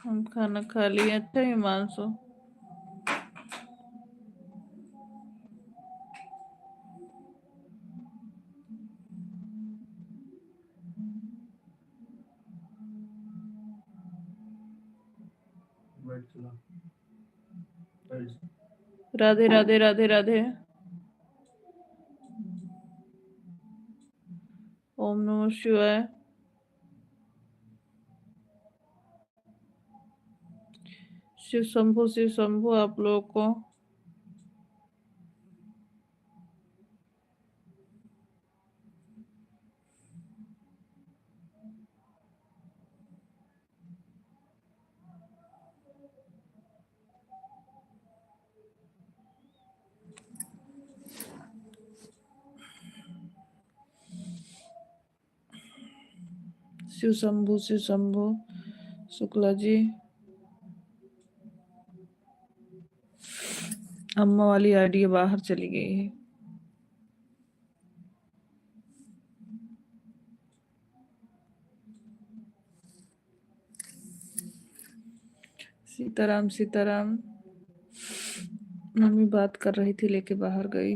हम खाना खा लिए। अच्छा हिमांशु। राधे राधे राधे राधे। ओम नमः शिवाय। शिव शंभु आप लोगों को। शिव शंभु शुक्ला जी। अम्मा वाली आईडी बाहर चली गई है। सीताराम सीताराम। मम्मी बात कर रही थी लेके बाहर गई।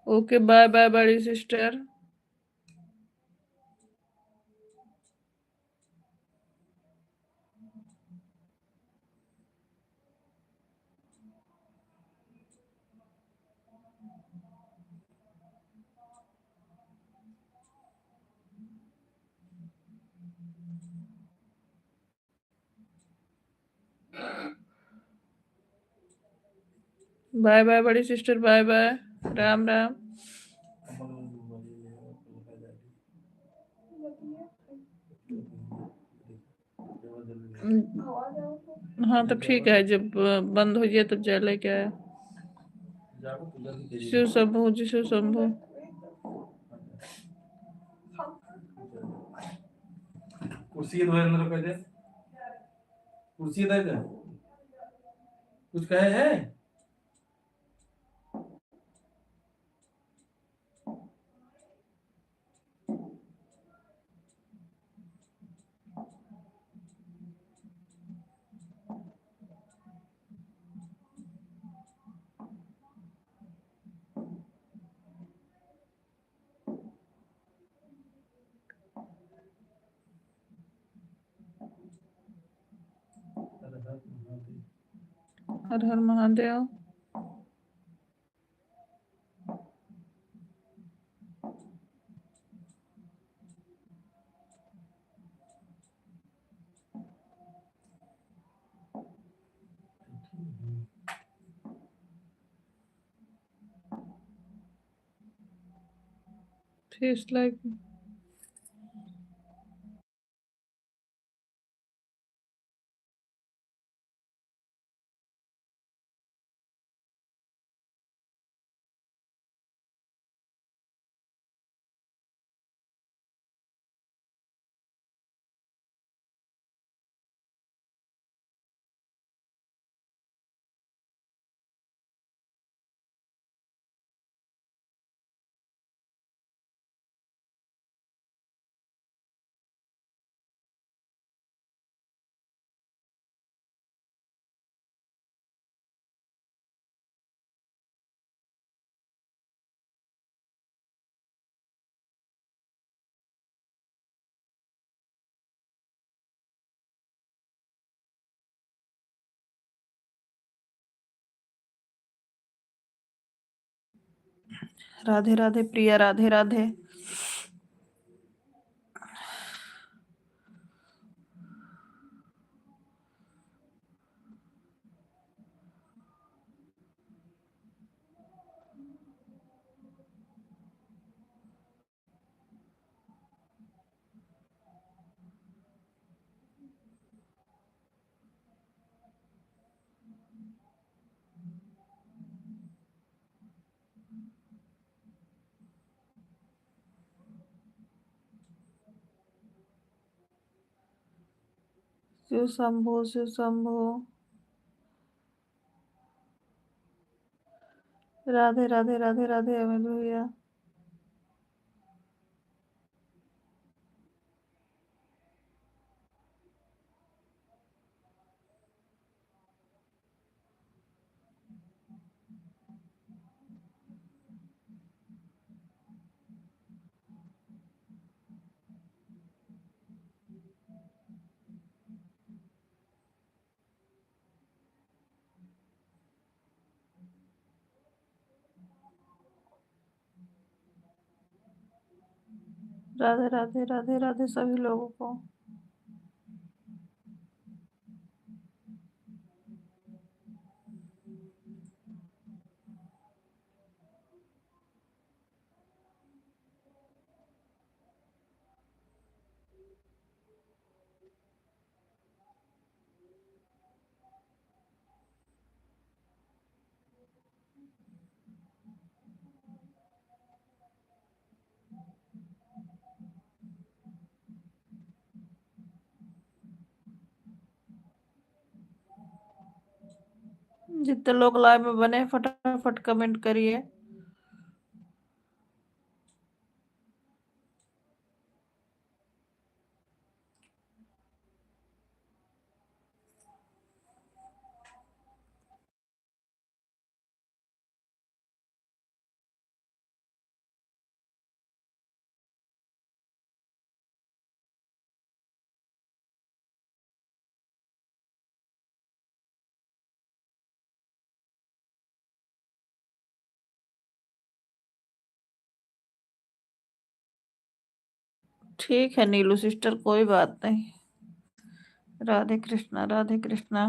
ओके बाय बाय बड़ी सिस्टर। बाय बाय बड़ी sister bye bye. Ram Ram. हाँ तो ठीक है, जब बंद हो गया तब जा लेके आया। शिव शंभु जी शिव शंभु। कुर्सी दो अंदर कह दे। कुर्सी दे दे। कुछ कहे है? हर हर महादेव। फेस लाइक राधे राधे प्रिया, राधे राधे। शिव शंभो, शिव शंभो। राधे राधे राधे राधे अमित भैया। राधे राधे राधे राधे सभी लोगों को। जितने लोग लाइव में बने फटाफट कमेंट करिए। ठीक है नीलू सिस्टर, कोई बात नहीं। राधे कृष्णा, राधे कृष्णा।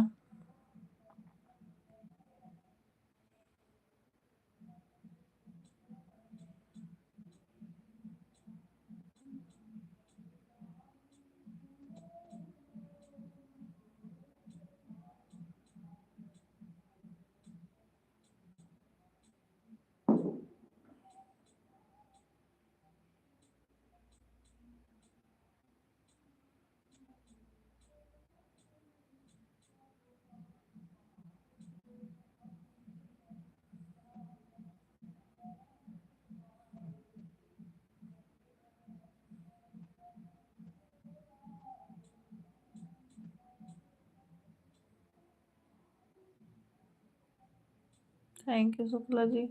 Thank you Shukla ji.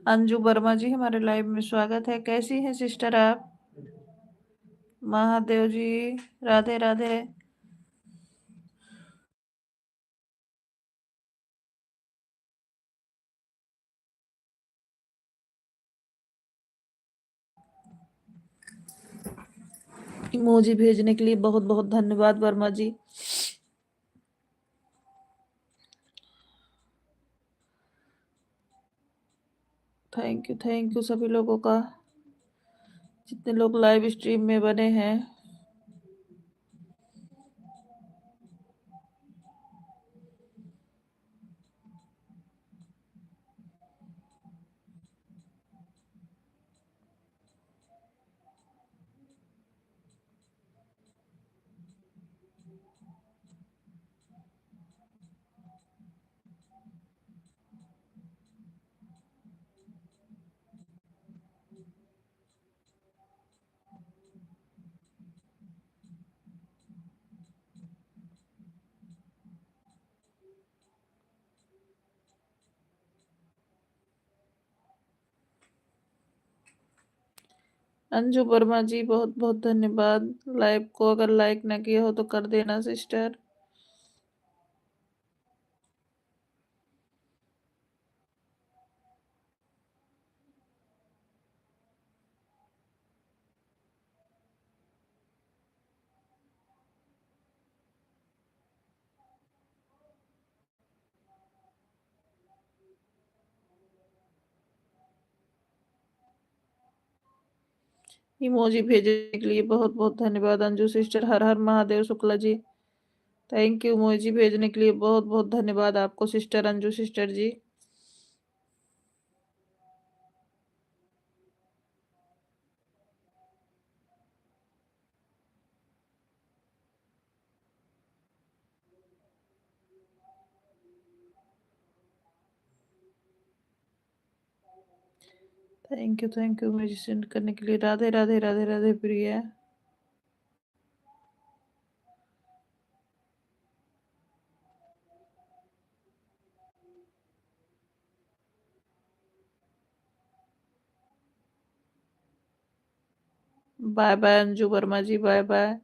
अंजू वर्मा जी, हमारे लाइव में स्वागत है। कैसी हैं सिस्टर आप? महादेव जी, राधे राधे। इमोजी भेजने के लिए बहुत बहुत धन्यवाद वर्मा जी। थैंक यू सभी लोगों का, जितने लोग लाइव स्ट्रीम में बने हैं। अंजू वर्मा जी, बहुत बहुत धन्यवाद। लाइव को अगर लाइक ना किया हो तो कर देना सिस्टर। इमोजी भेजने के लिए बहुत बहुत धन्यवाद अंजू सिस्टर। हर हर Mahadev Shukla ji. Thank you emoji भेजने के लिए बहुत बहुत धन्यवाद आपको sister Anju sister ji. Thank you emoji send करने के लिए। Radhe Radhe Radhe Radhe Priya. Bye bye Anju Verma ji, bye bye.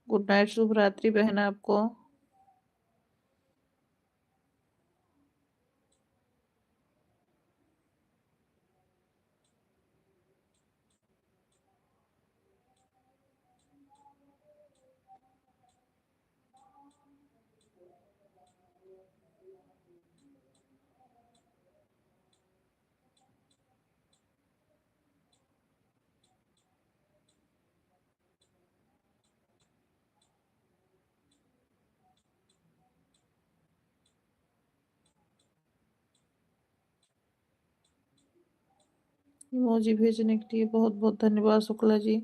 Good night, शुभ रात्रि बहन आपको। इमोजी भेजने के लिए बहुत बहुत धन्यवाद शुक्ला जी।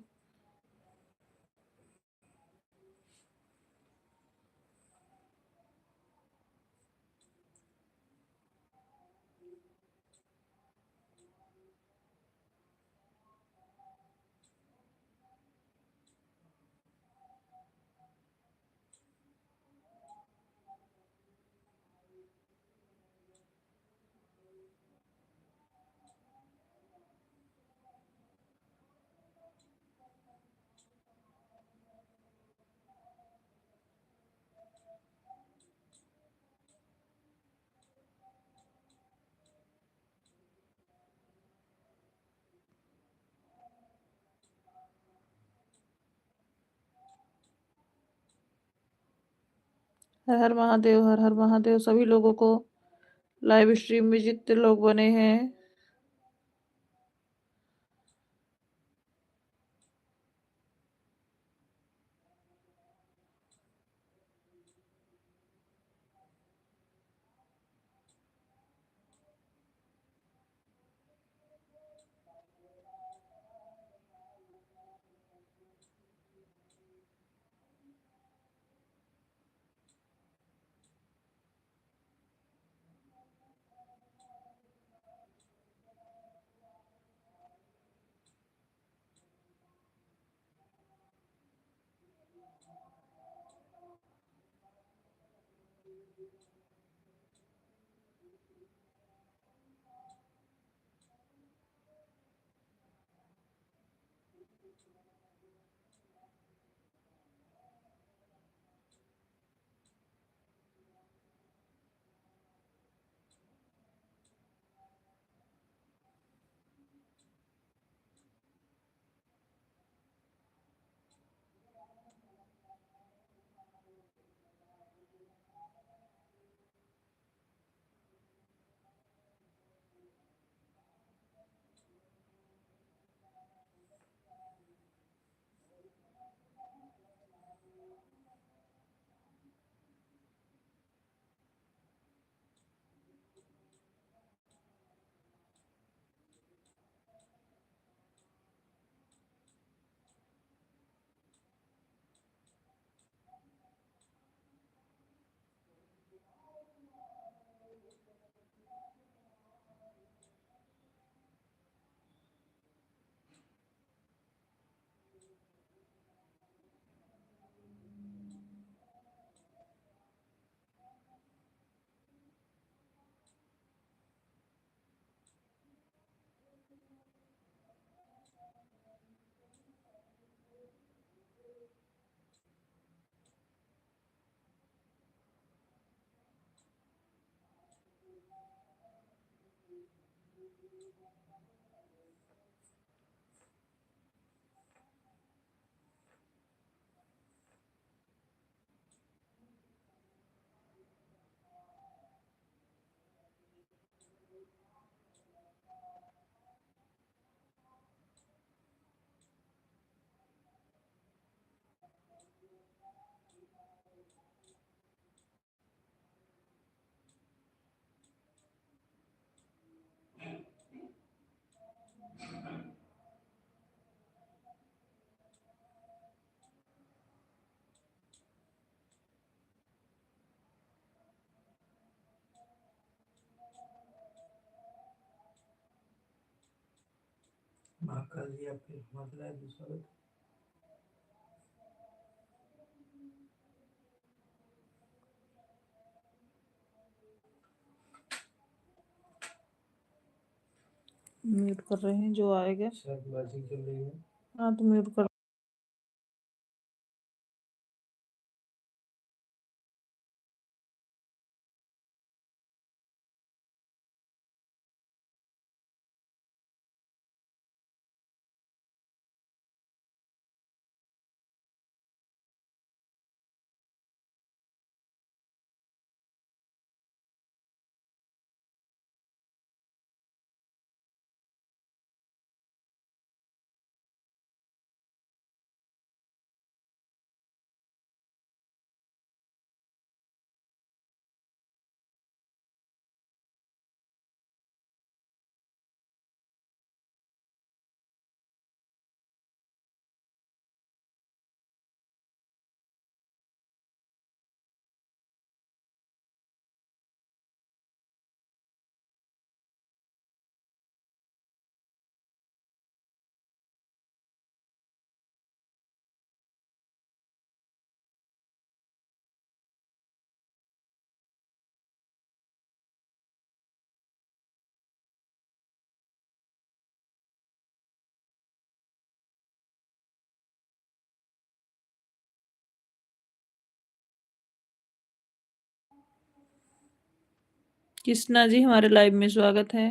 हर हर महादेव, हर हर महादेव सभी लोगों को। लाइव स्ट्रीम में जितने लोग बने हैं। म्यूट कर रहे हैं जो आएगा। हाँ तो म्यूट कर। कृष्णा जी हमारे लाइव में स्वागत है।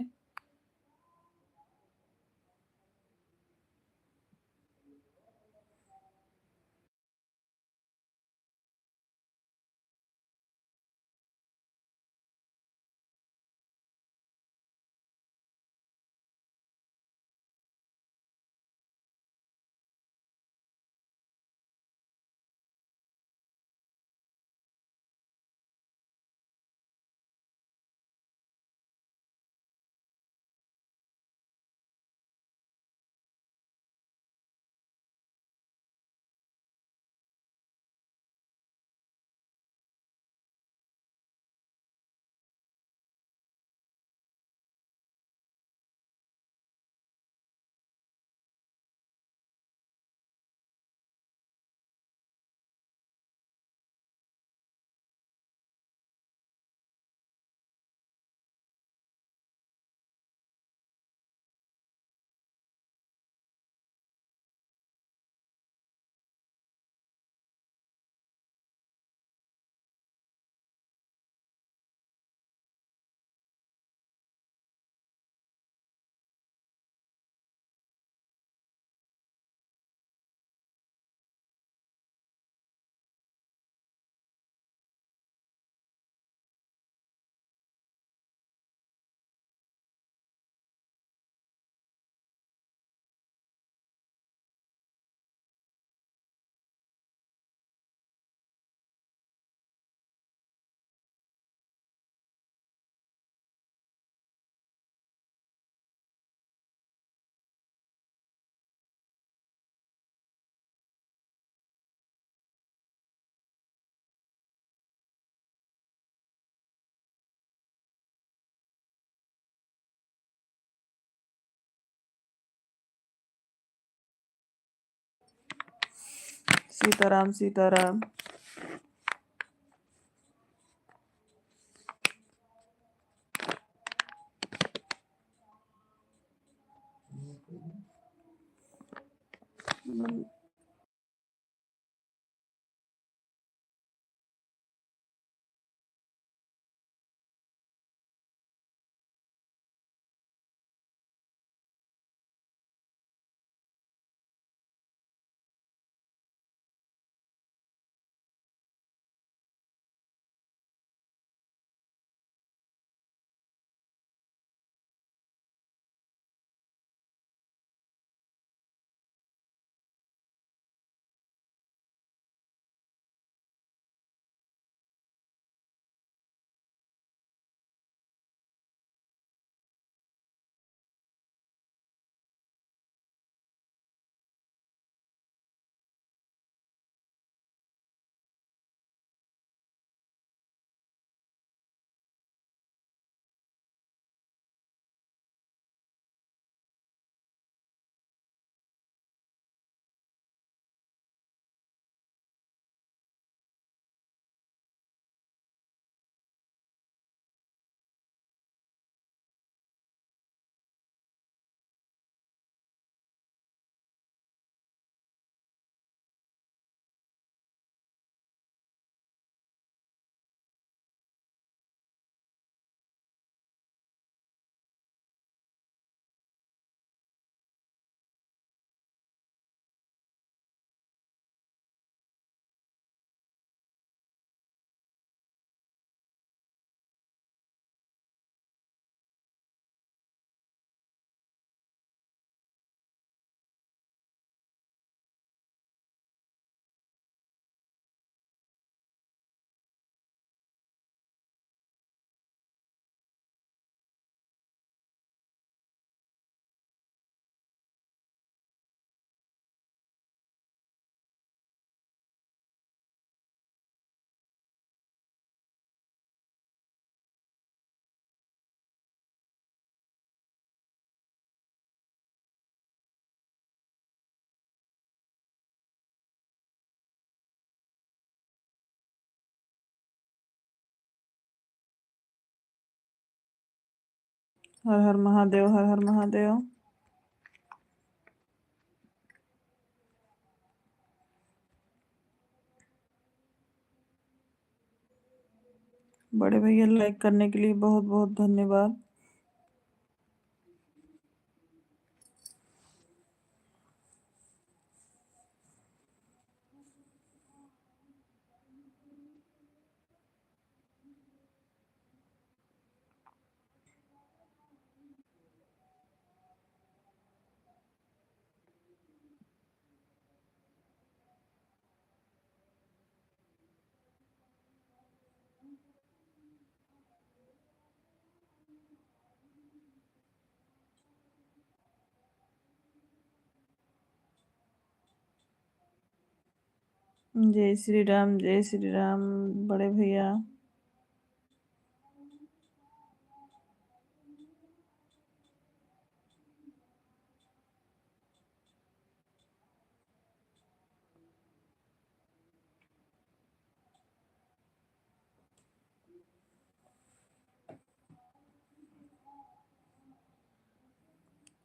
सीताराम सीताराम। हर हर महादेव, हर हर महादेव। बड़े भैया लाइक करने के लिए बहुत बहुत धन्यवाद। जय श्री राम, जय श्री राम बड़े भैया।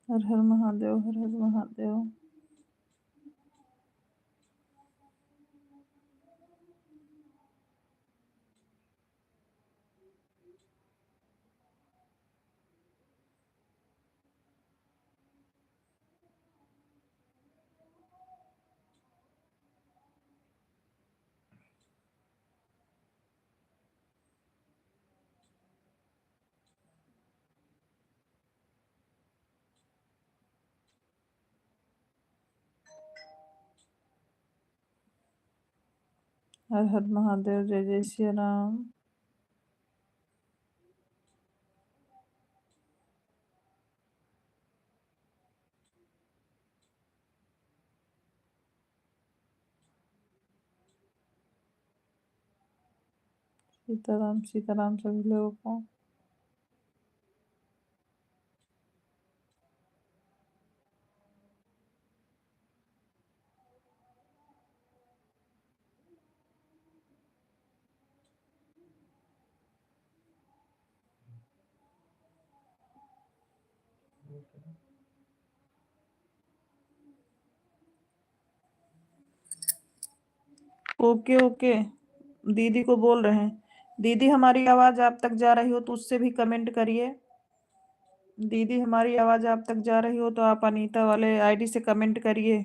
हर हर महादेव, हर हर महादेव। हर हर महादेव, जय जय श्री राम। सीताराम सीताराम सभी लोगों को। ओके ओके, दीदी को बोल रहे हैं। दीदी हमारी आवाज आप तक जा रही हो तो उससे भी कमेंट करिए। दीदी हमारी आवाज आप तक जा रही हो तो आप अनीता वाले आईडी से कमेंट करिए।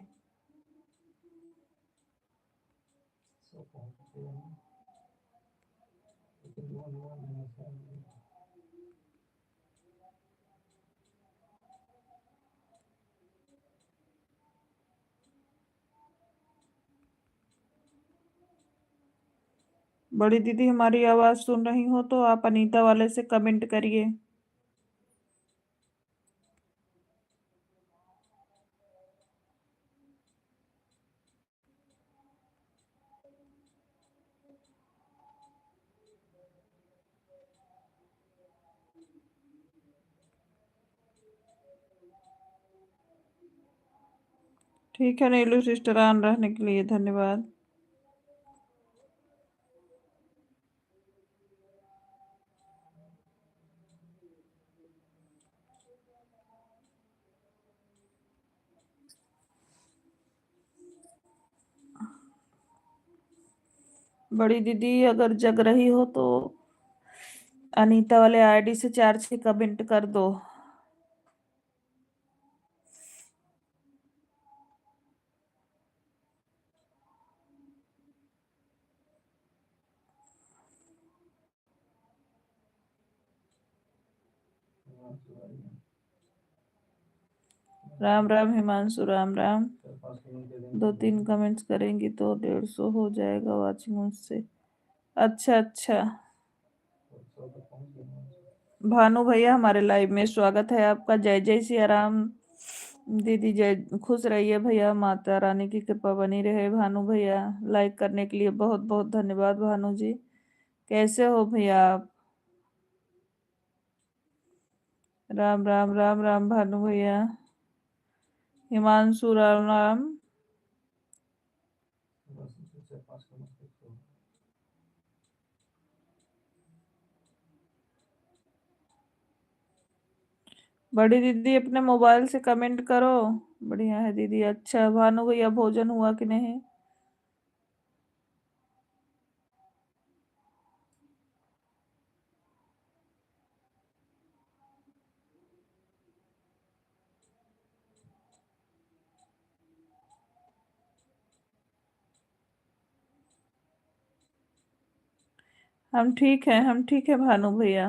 बड़ी दीदी हमारी आवाज सुन रही हो तो आप अनीता वाले से कमेंट करिए। ठीक है नीलू सिस्टर, ऑन रहने के लिए धन्यवाद। बड़ी दीदी अगर जग रही हो तो अनीता वाले आईडी से 4-6 कमेंट कर दो। राम राम हिमांशु, राम राम। 2-3 कमेंट्स करेंगी तो 150 हो जाएगा वाचिंग उससे। अच्छा अच्छा। भानु भैया हमारे लाइव में स्वागत है आपका। जय जय सिया राम। दीदी जय, खुश रहिए भैया, माता रानी की कृपा बनी रहे। भानु भैया लाइक करने के लिए बहुत बहुत धन्यवाद। भानु जी कैसे हो भैया आप? राम राम राम राम भानु भैया। हिमांशु राम राम। बड़ी दीदी अपने मोबाइल से कमेंट करो। बढ़िया है दीदी। अच्छा भानु भैया भोजन हुआ कि नहीं? हम ठीक है, हम ठीक है भानु भैया।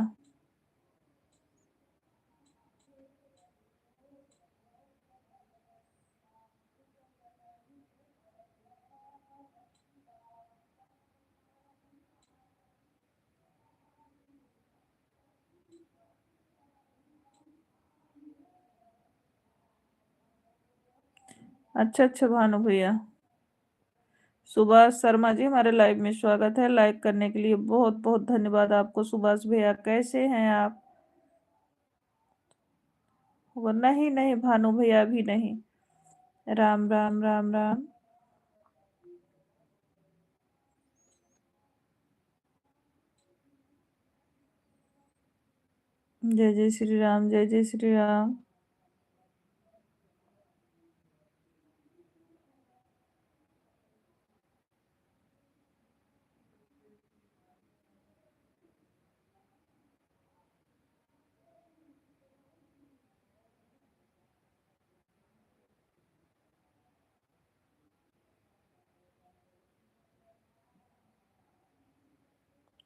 अच्छा अच्छा भानु भैया। सुभाष शर्मा जी हमारे लाइव में स्वागत है। लाइक करने के लिए बहुत बहुत धन्यवाद आपको सुभाष भैया। कैसे हैं आप? वो नहीं नहीं भानु भैया अभी नहीं। राम राम राम राम। जय जय श्री राम, जय जय श्री राम।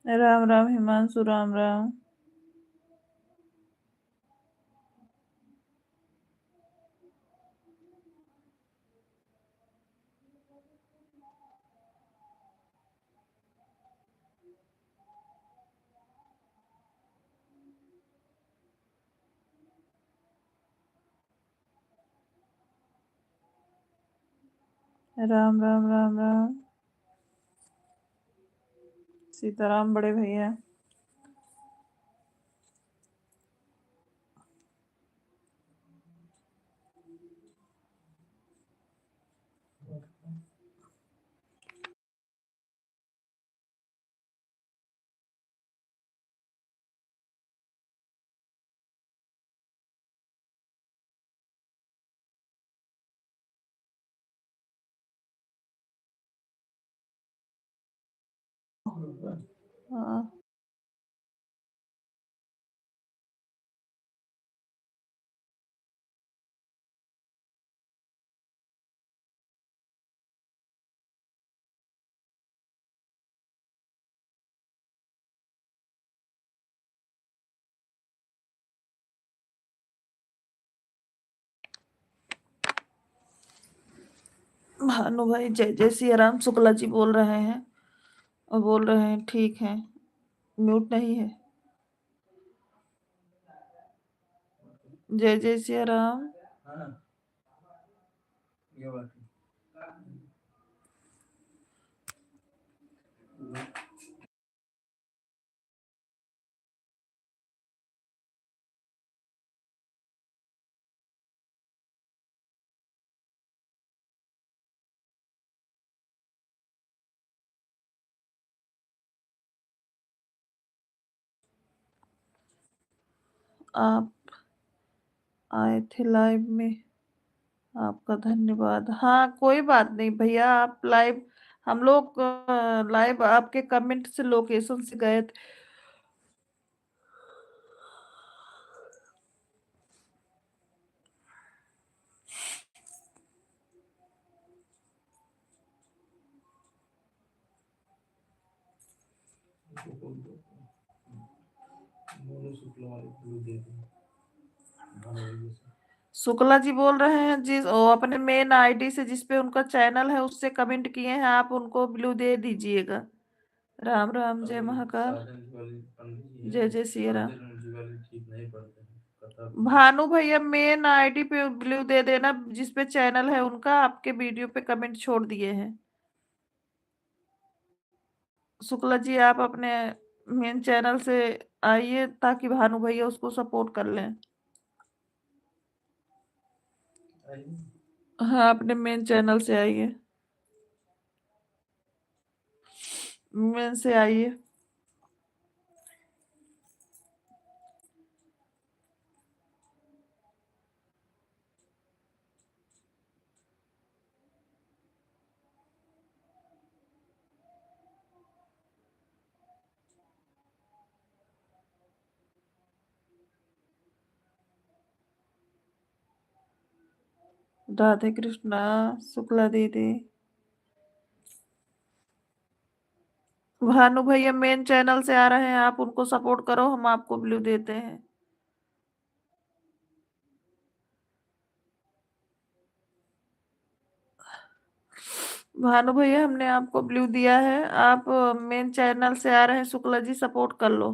राम राम हिमांशु, राम राम। राम राम राम राम। सीताराम बड़े भैया। हाँ। भानु भाई जय जय सिया राम। शुक्ला जी बोल रहे हैं और बोल रहे हैं ठीक है। म्यूट नहीं है। जय जय सिया राम। आप आए थे लाइव में, आपका धन्यवाद। हाँ कोई बात नहीं भैया, आप लाइव, हम लोग लाइव आपके कमेंट से लोकेशन से गए थे। शुक्ला जी बोल रहे हैं जिस वो अपने मेन आईडी से जिस पे उनका चैनल है उससे कमेंट किए हैं, आप उनको ब्लू दे दीजिएगा। राम राम, जय महाकाल। जय जय सिया राम। भानु भैया मेन आईडी पे ब्लू दे देना जिस पे चैनल है उनका, आपके वीडियो पे कमेंट छोड़ दिए हैं। शुक्ला जी आप अपने मेन चैनल से आइए ताकि भानु भैया उसको सपोर्ट कर लें। हाँ अपने मेन चैनल से आइए, मेन से आइए। राधे कृष्णा। शुक्ला दीदी। भानु भैया मेन चैनल से आ रहे हैं, आप उनको सपोर्ट करो, हम आपको ब्लू देते हैं। भानु भैया हमने आपको ब्लू दिया है, आप मेन चैनल से आ रहे हैं, शुक्ला जी सपोर्ट कर लो।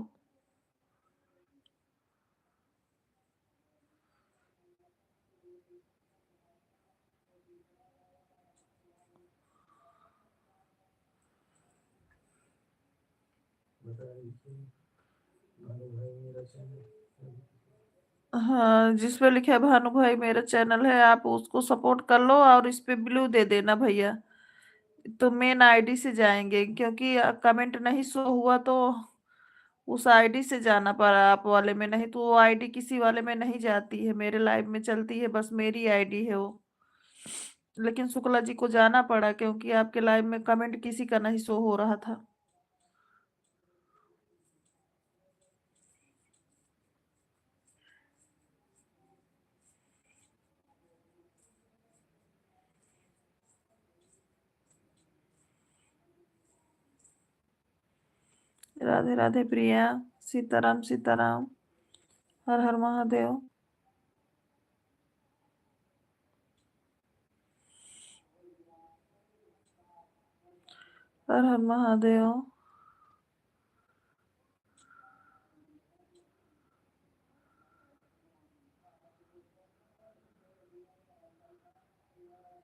हाँ, जिस पे लिखा है भानु भाई मेरा चैनल है, आप उसको सपोर्ट कर लो और इस पे ब्लू दे देना भैया। तो मेन आईडी से जाएंगे, क्योंकि कमेंट नहीं शो हुआ तो उस आईडी से जाना पड़ा आप वाले में, नहीं तो वो आईडी किसी वाले में नहीं जाती है, मेरे लाइव में चलती है, बस मेरी आईडी है वो। लेकिन शुक्ला जी को जाना पड़ा क्योंकि आपके लाइव में कमेंट किसी का नहीं शो हो रहा था। राधे राधे प्रिया। सीताराम सीताराम। हर हर महादेव। हर हर महादेव।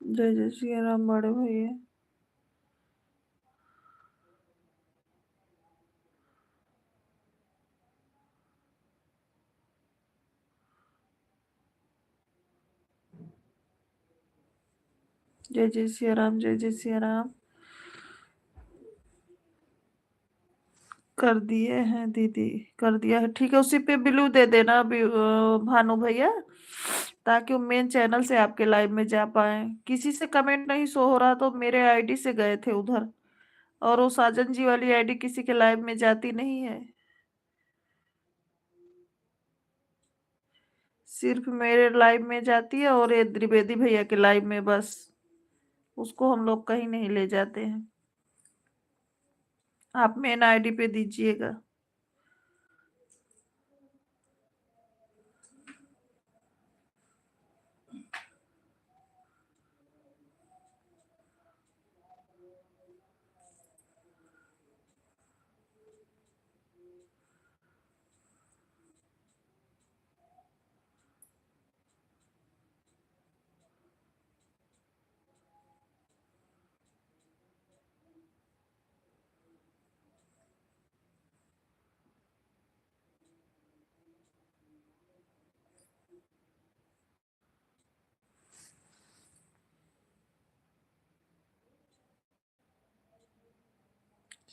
जय जय श्री राम बड़े भैया। जय जय श्री राम, जय जय श्री राम। कर दिए हैं दीदी। कर दिया है, ठीक है, उसी पे ब्लू दे देना अभी भानु भैया, ताकि वो मेन चैनल से आपके लाइव में जा पाए। किसी से कमेंट नहीं शो हो रहा तो मेरे आईडी से गए थे उधर, और वो साजन जी वाली आईडी किसी के लाइव में जाती नहीं है, सिर्फ मेरे लाइव में जाती है और ये द्विवेदी भैया के लाइव में बस। उसको हम लोग कहीं नहीं ले जाते हैं। आप मेन आईडी पे दीजिएगा।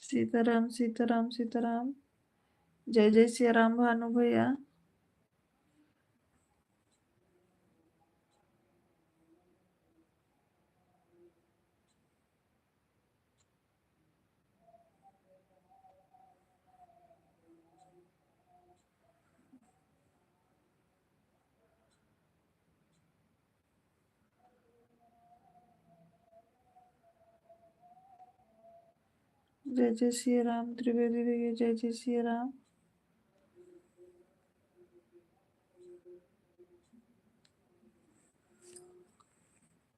सीताराम सीताराम सीताराम। जय जय श्री राम भानु भैया। जय जय श्री राम त्रिवेदी भैया, जय जय श्री राम।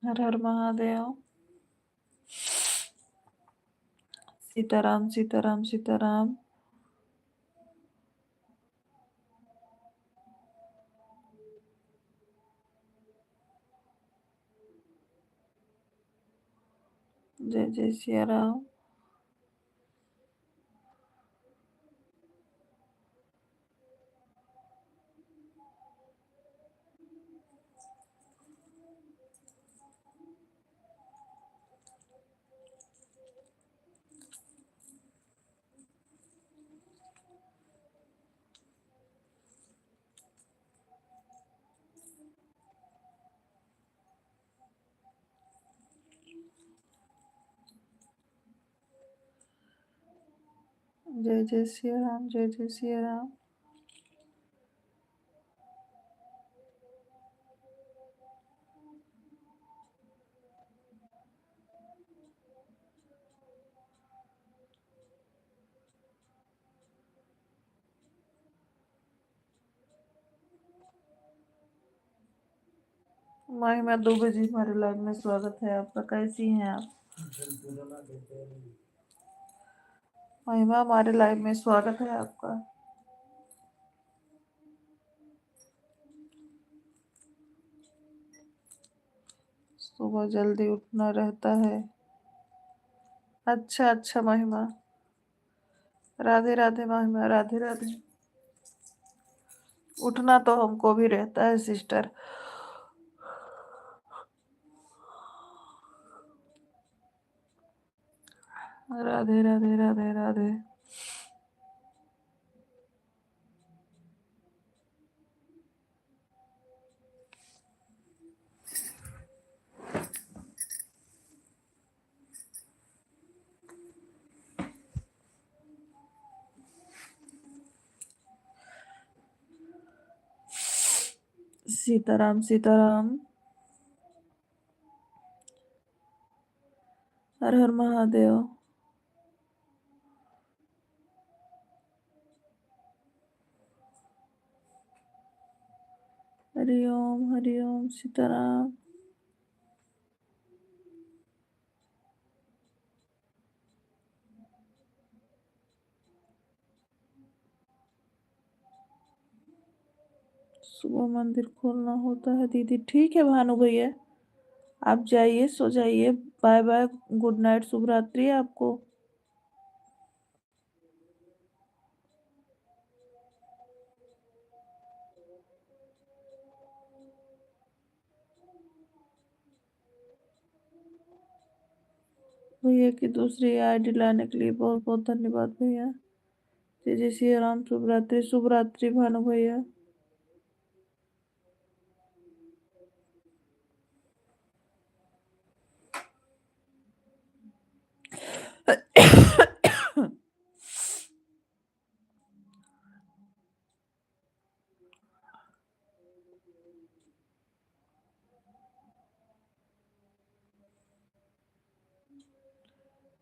हर हर महादेव। सीताराम सीताराम सीताराम। जय जय श्री राम। जय जय श्री राम, जय जय श्री राम। महिमा दुबे जी, हमारे लाइव में स्वागत है आपका। कैसी हैं आप? महिमा, हमारे लाइव में स्वागत है आपका। सुबह जल्दी उठना रहता है। अच्छा अच्छा महिमा, राधे राधे महिमा, राधे राधे। उठना तो हमको भी रहता है सिस्टर। राधे राधे राधे राधे। सीताराम सीताराम। हर हर महादेव। हरि ओम सीताराम। सुबह मंदिर खोलना होता है दीदी। ठीक है भानु भैया, आप जाइए, सो जाइए। बाय बाय, गुड नाइट, शुभ रात्रि आपको। भैया की दूसरी आईडी लाने के लिए बहुत बहुत धन्यवाद भैया। जय जय श्री राम। शुभ रात्रि, शुभ रात्रि भानु भैया।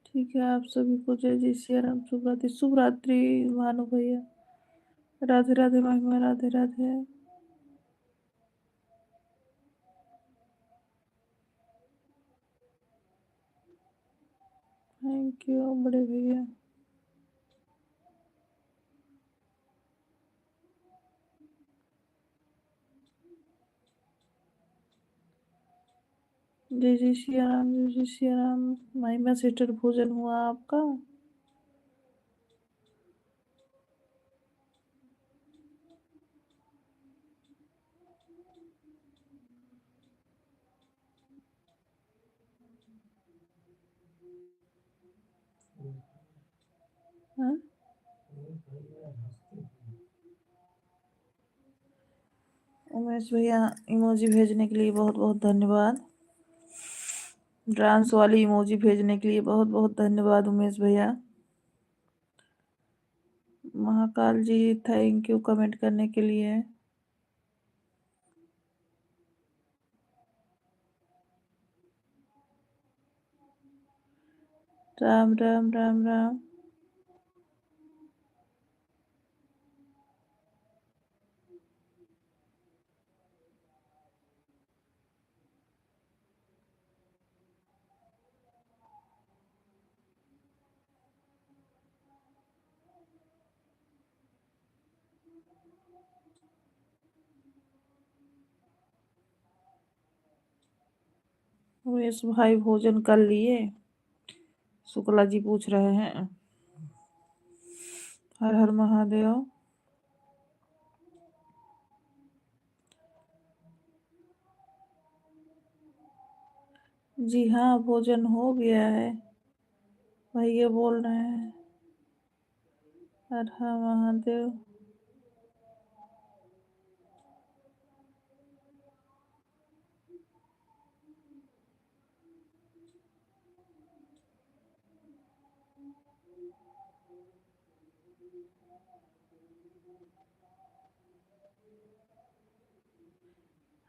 ठीक है, आप सभी को जय जय श्री राम। शुभ रात्रि, शुभ रात्रि भानु भैया। राधे राधे महिमा, राधे राधे। थैंक यू बड़े भैया। जय जय श्री राम, जय जय श्री राम। महिमा सिस्टर, भोजन हुआ आपका? हाँ? उमेश भैया, इमोजी भेजने के लिए बहुत बहुत धन्यवाद। डांस वाली इमोजी भेजने के लिए बहुत बहुत धन्यवाद उमेश भैया। महाकाल जी, थैंक यू कमेंट करने के लिए। राम राम राम राम। उमेश भाई भोजन कर लिए? शुक्ला जी पूछ रहे हैं। हर हर महादेव। जी हाँ, भोजन हो गया है। भैया बोल रहे हैं। हर हर महादेव।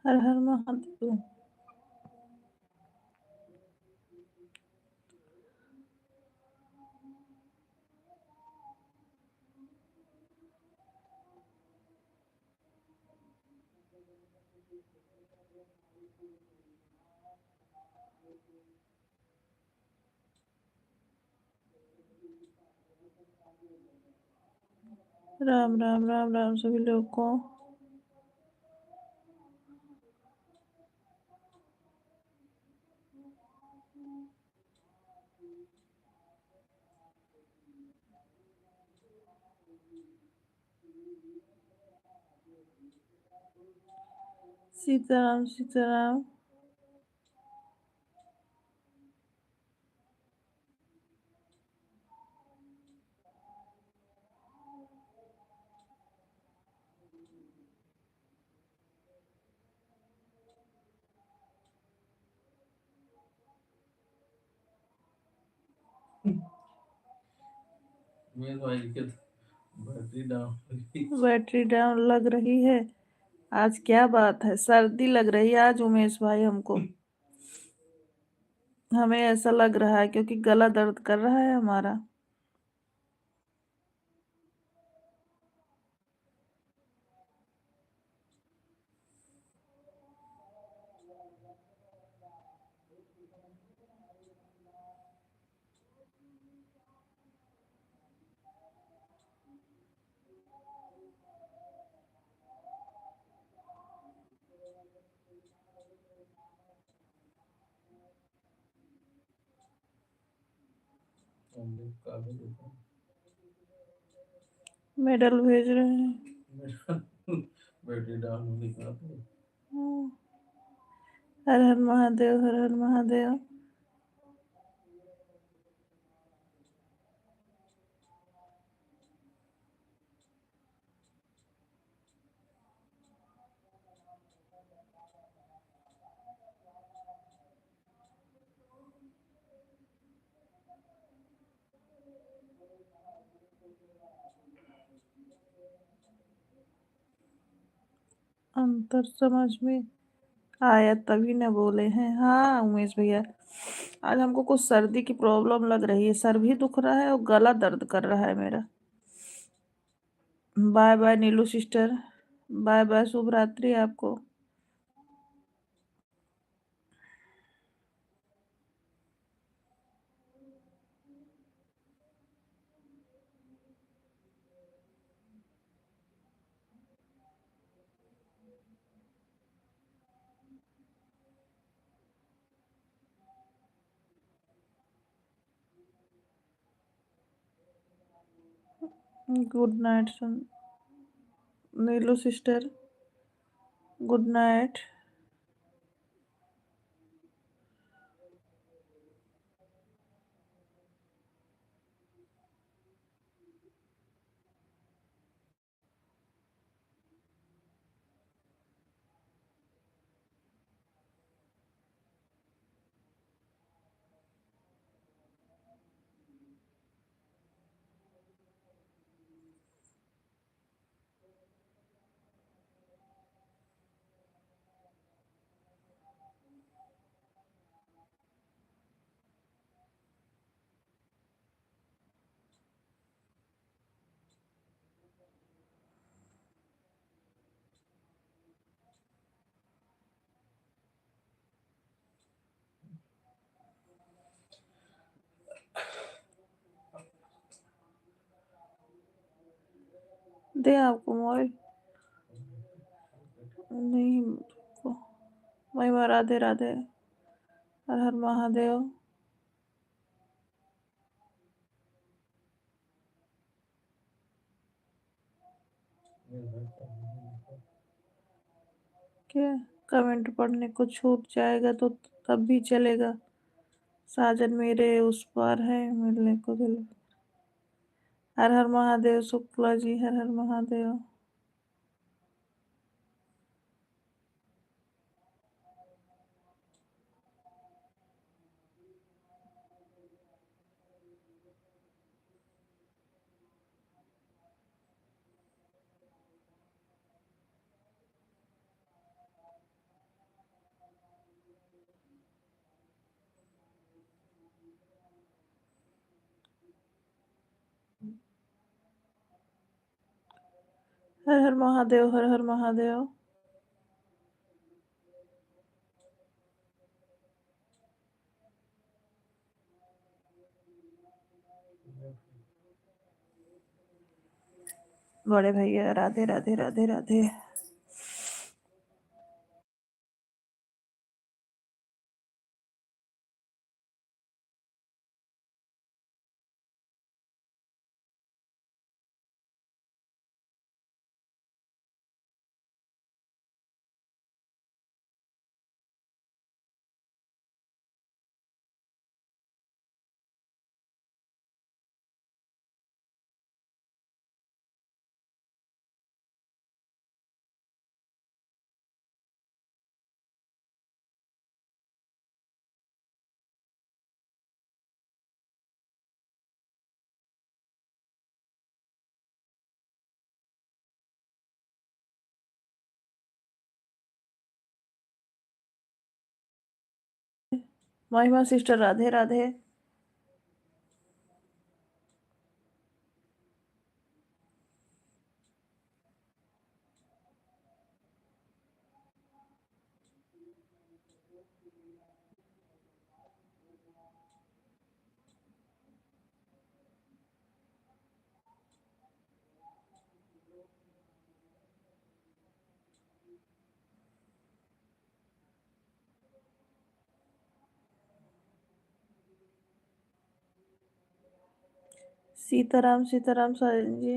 हर हर महादेव। राम राम राम राम सभी लोग को। सीताराम सीताराम। बैटरी डाउन लग रही है। आज क्या बात है, सर्दी लग रही है आज उमेश भाई हमको। हमें ऐसा लग रहा है क्योंकि गला दर्द कर रहा है हमारा। मेडल भेज रहे हैं। हर हर महादेव, हर हर महादेव। अंतर समझ में आया तभी न बोले हैं। हाँ उमेश भैया, आज हमको कुछ सर्दी की प्रॉब्लम लग रही है, सर भी दुख रहा है और गला दर्द कर रहा है मेरा। बाय बाय नीलू सिस्टर, बाय बाय, शुभ रात्रि आपको। गुड नाइट सन नीलू सिस्टर, गुड नाइट। दे आपको मोबाइल नहीं को। महिमा राधे राधे, हर हर महादेव। क्या कमेंट पढ़ने को छूट जाएगा तो तब भी चलेगा। साजन मेरे उस पार है मिलने को दिल। हर हर महादेव शुक्ला जी, हर हर महादेव। हर हर महादेव, हर हर महादेव। बड़े भैया राधे राधे राधे राधे। महिमा सिस्टर राधे राधे। सीताराम सीताराम साजन जी।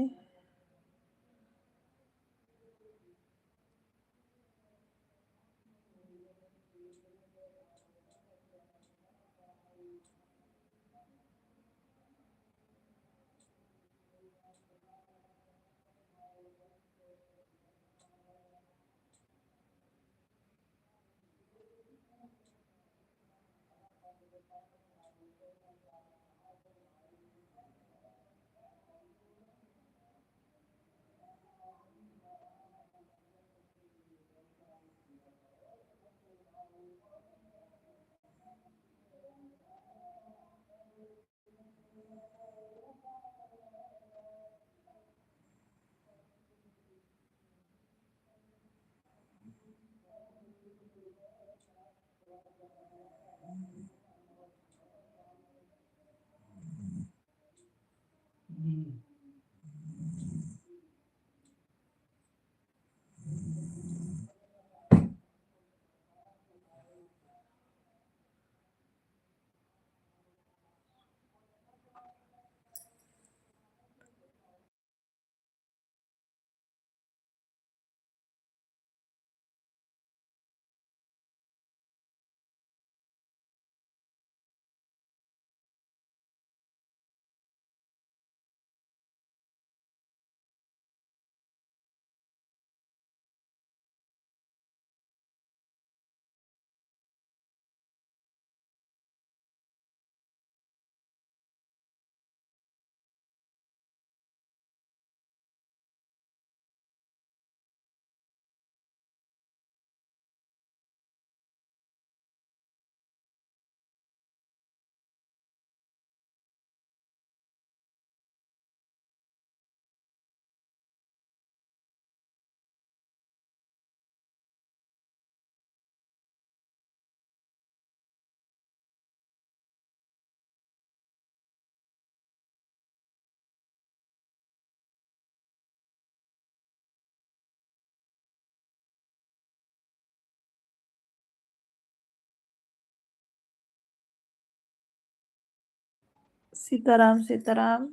सीताराम सीताराम।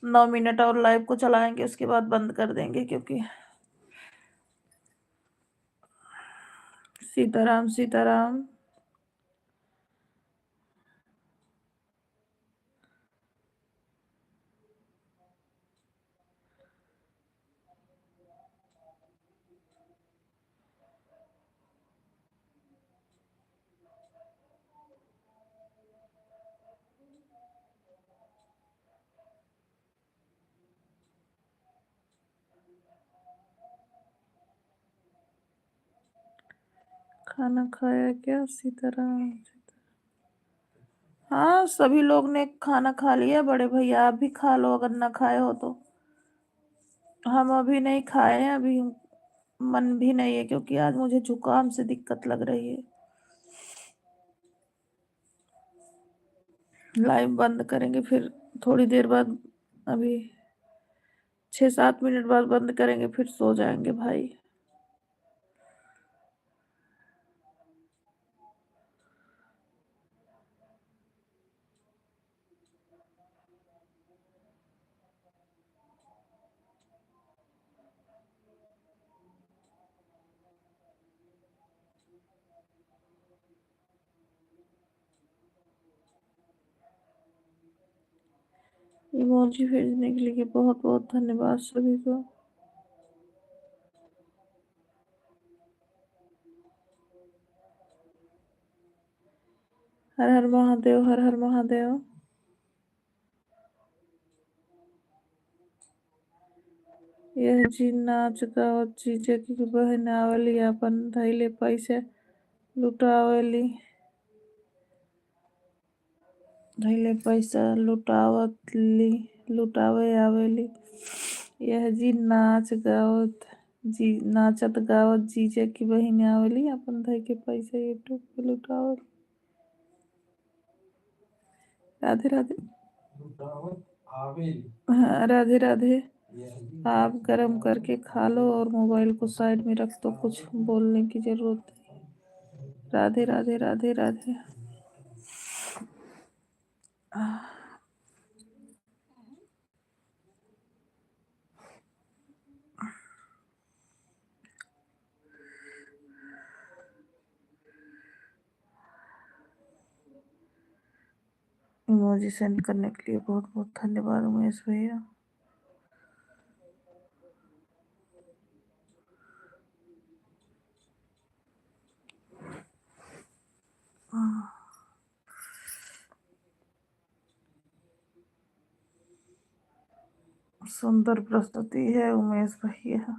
9 मिनट और लाइव को चलाएंगे, उसके बाद बंद कर देंगे क्योंकि सीताराम सीताराम। खाना खाया क्या सीताराम? हाँ, सभी लोग ने खाना खा लिया। बड़े भैया आप भी खा लो अगर ना खाए हो तो। हम अभी नहीं खाए हैं, अभी मन भी नहीं है क्योंकि आज मुझे जुकाम से दिक्कत लग रही है। लाइव बंद करेंगे फिर थोड़ी देर बाद। अभी 6-7 मिनट बाद बंद करेंगे, फिर सो जाएंगे भाई। इमोजी भेजने के लिए बहुत बहुत धन्यवाद सभी को। हर हर महादेव, हर हर महादेव। यह जी नाच गावत जीजे की बहन आवली, अपन धैले पैसे लुटावली, धैले पैसा लुटावे आवेली। यह जी नाचत गावत जीजे की बहन आवली, अपन धै के पैसा यूट्यूब पे लुटावली। राधे राधे। हाँ, राधे राधे। आप गरम करके खा लो और मोबाइल को साइड में रख दो, कुछ बोलने की जरूरत नहीं। राधे राधे राधे राधे। इमोजी सेंड करने के लिए बहुत बहुत धन्यवाद उमेश भैया। सुंदर प्रस्तुति है उमेश भैया।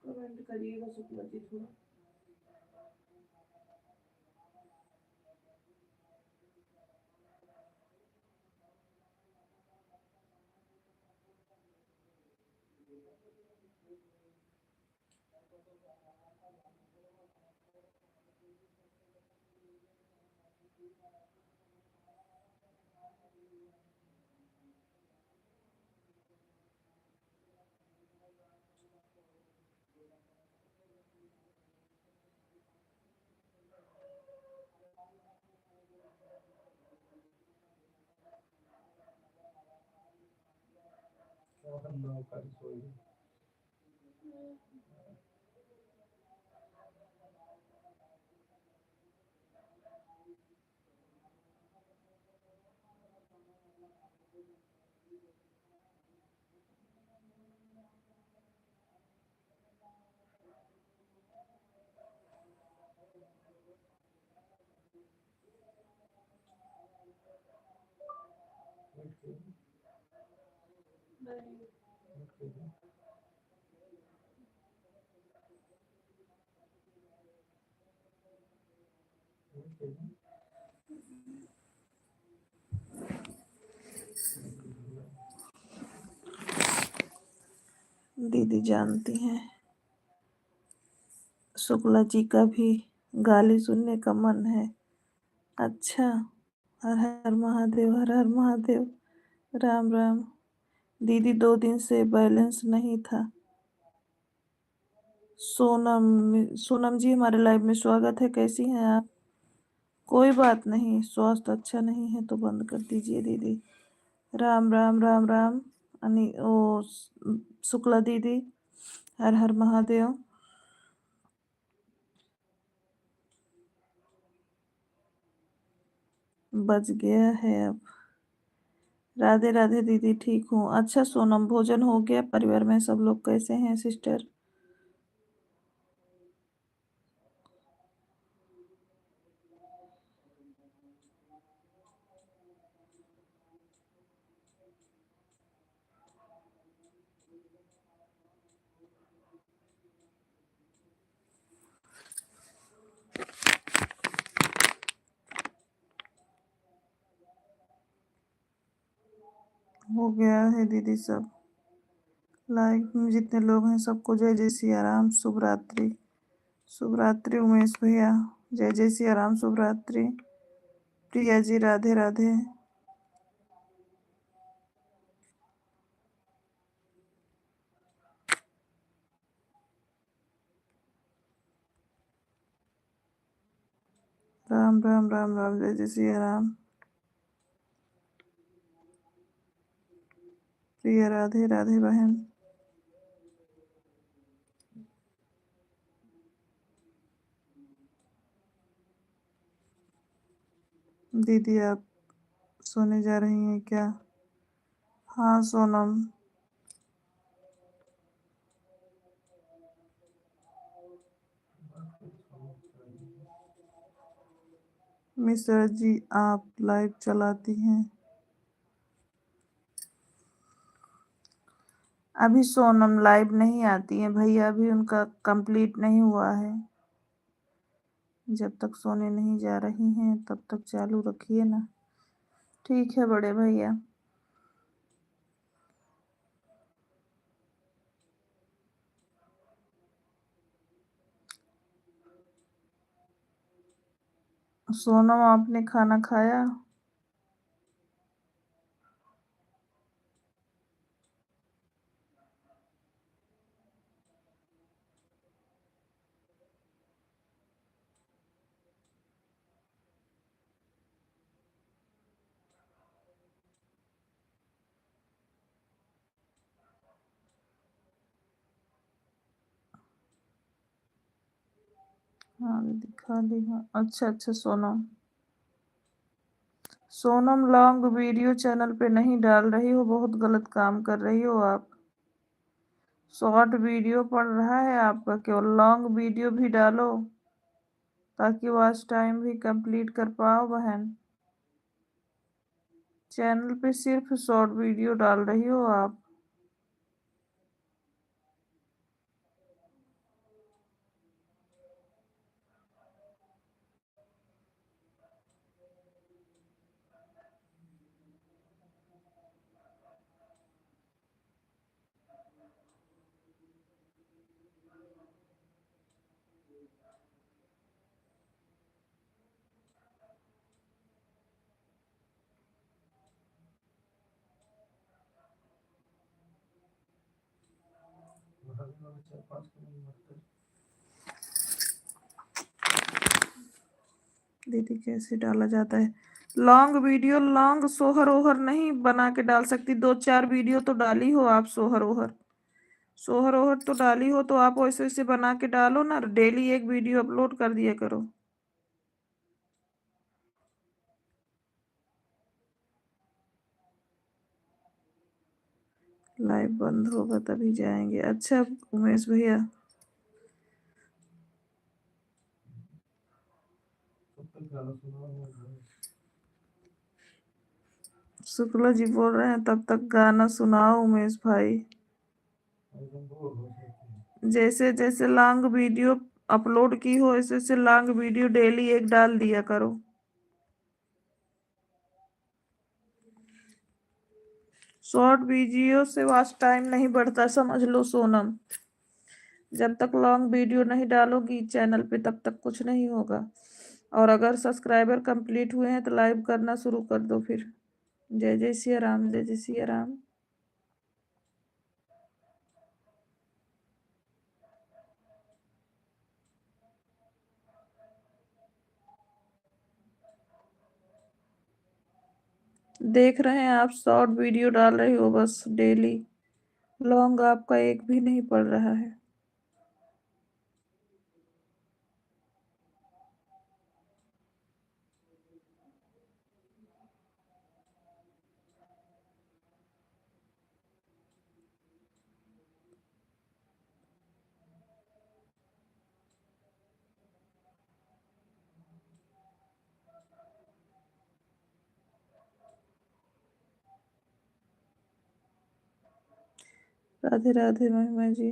कमेंट करिएगा शुक्ला जी थोड़ा। दीदी जानती हैं शुक्ला जी का भी गाली सुनने का मन है। अच्छा, हर हर महादेव, हर हर महादेव। राम राम। दीदी 2 दिन से बैलेंस नहीं था, सोनम सोनम जी हमारे लाइव में स्वागत है। कैसी हैं आप? कोई बात नहीं, स्वास्थ्य अच्छा नहीं है तो बंद कर दीजिए दीदी। राम राम राम राम। शुक्ला दीदी, हर हर महादेव। बच गया है अब। राधे राधे दीदी, ठीक हूँ। अच्छा सोनम, भोजन हो गया? परिवार में सब लोग कैसे हैं सिस्टर? हो गया है दीदी सब। लाइव में जितने लोग हैं सबको जय जय सिया राम, शुभ रात्रि। शुभ रात्रि उमेश भैया, जय जय सिया राम, शुभ रात्रि। प्रिया जी राधे राधे। राम राम राम राम, जय जय सिया राम। प्रिया राधे राधे बहन। दीदी आप सोने जा रही हैं क्या? हाँ सोनम। मिश्रा जी आप लाइव चलाती हैं? अभी सोनम लाइव नहीं आती है भैया, अभी उनका कंप्लीट नहीं हुआ है। जब तक सोने नहीं जा रही हैं तब तक चालू रखिए ना। ठीक है बड़े भैया। सोनम आपने खाना खाया? हाँ दीदी खा ली हूँ। अच्छा अच्छा Sonam. Sonam long video channel पे नहीं डाल रही हो, बहुत गलत काम कर रही हो आप। शॉर्ट वीडियो पड़ रहा है आपका, केवल लॉन्ग वीडियो भी डालो ताकि वॉच टाइम भी कंप्लीट कर पाओ बहन। चैनल पे सिर्फ शॉर्ट वीडियो डाल रही हो आप। दीदी कैसे डाला जाता है लॉन्ग वीडियो? लॉन्ग सोहर ओहर नहीं बना के डाल सकती? दो चार वीडियो तो डाली हो आप सोहर ओहर। सोहर ओहर तो डाली हो तो आप वैसे वैसे बना के डालो ना, डेली एक वीडियो अपलोड कर दिया करो। लाइव बंद होगा तभी जाएंगे। अच्छा उमेश भैया। शुक्ला जी बोल रहे हैं तब तक गाना सुनाओ उमेश भाई। जैसे जैसे लॉन्ग वीडियो अपलोड की हो वैसे वैसे लॉन्ग वीडियो डेली एक डाल दिया करो। शॉर्ट वीडियो से वॉच टाइम नहीं बढ़ता, समझ लो सोनम। जब तक लॉन्ग वीडियो नहीं डालोगी चैनल पे तब तक कुछ नहीं होगा। और अगर सब्सक्राइबर कंप्लीट हुए हैं तो लाइव करना शुरू कर दो फिर। जय जय सिया राम, जय जय सिया राम। देख रहे हैं आप शॉर्ट वीडियो डाल रही हो बस डेली, लॉन्ग आपका एक भी नहीं पड़ रहा है। राधे राधे महिमा जी।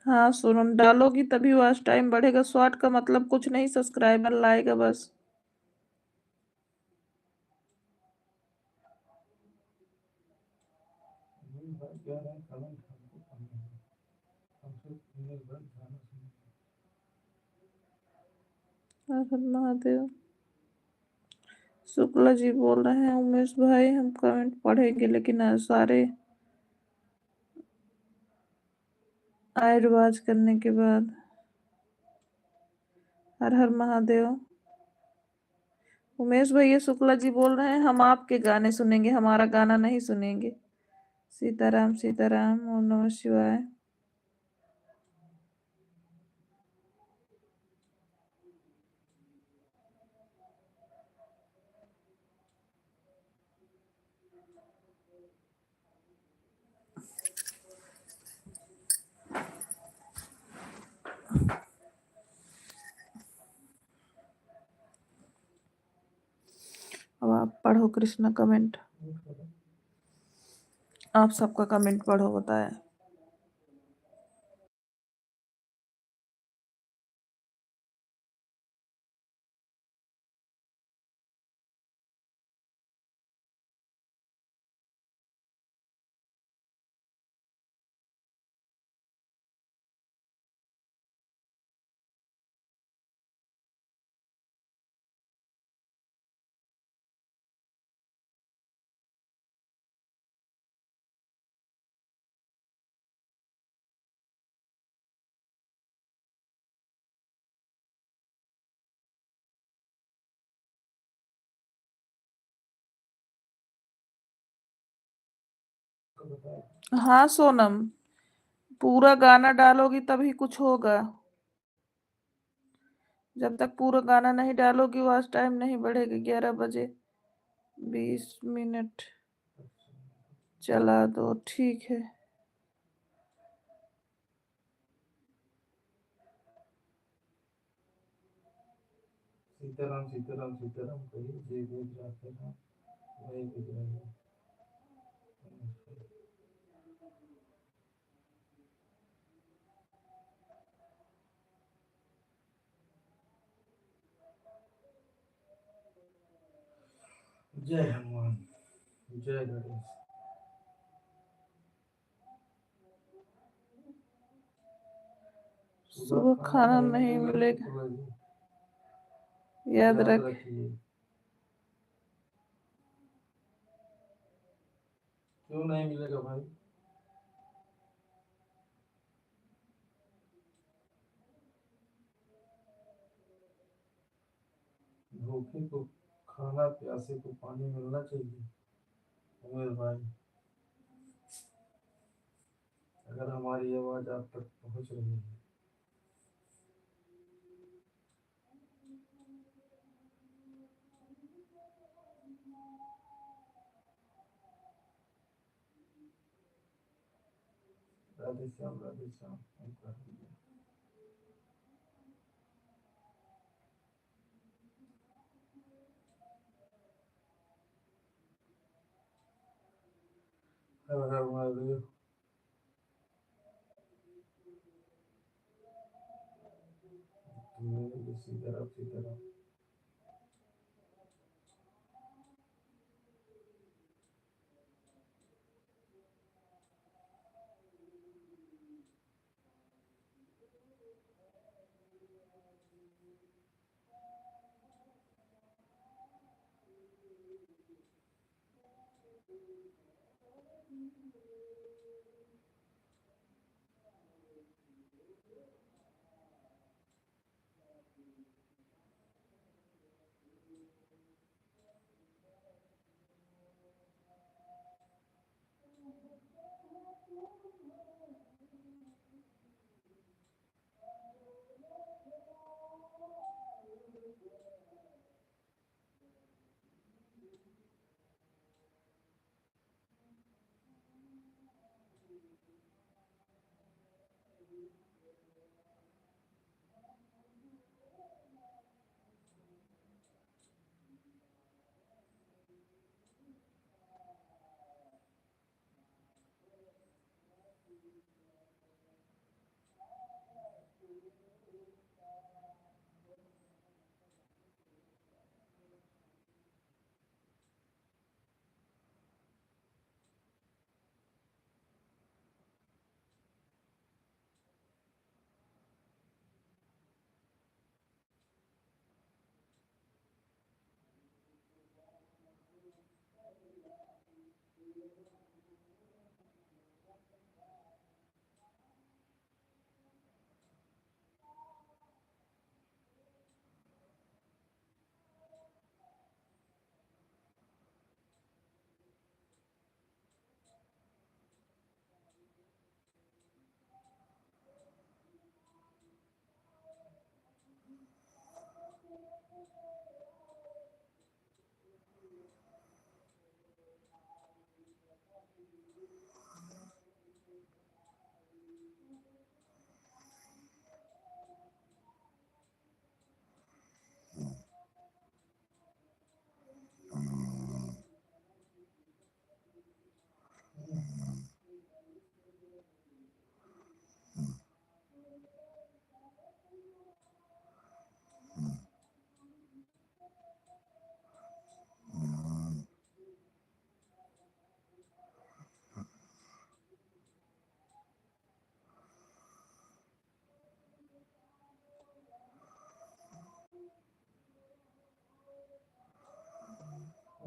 हाँ सोनम, डालोगी तभी वॉच टाइम बढ़ेगा। शॉर्ट का मतलब कुछ नहीं, सब्सक्राइबर लाएगा बस। हर हर महादेव। शुक्ला जी बोल रहे हैं उमेश भाई हम कमेंट पढ़ेंगे, लेकिन सारे आयरवाज करने के बाद। हर हर महादेव। उमेश भैया शुक्ला जी बोल रहे हैं हम आपके गाने सुनेंगे, हमारा गाना नहीं सुनेंगे। सीताराम सीताराम, ओम नमः शिवाय। अब आप पढ़ो कृष्णा कमेंट, आप सबका कमेंट पढ़ो बताए। हाँ सोनम, पूरा गाना डालोगी तभी कुछ होगा। जब तक पूरा गाना नहीं डालोगी वॉच टाइम नहीं बढ़ेगी। 11 बजे 20 मिनट चला दो, ठीक है। सीताराम सीताराम सीताराम कहिए, जय बोध राधे राम, वही गुजराई। जय हनुमान, जय गणेश। सुबह खाना नहीं मिलेगा, याद रखिए। क्यों नहीं मिलेगा भाई? भूखे को खाना, प्यासे को पानी मिलना चाहिए उमेर भाई। अगर हमारी आवाज आप तक पहुंच रही है। राधे श्याम राधे श्याम, हम कर दिए। हर हर महादेव।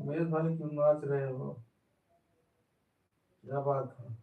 मेरे भाई क्यों नाच रहे हो? क्या बात है?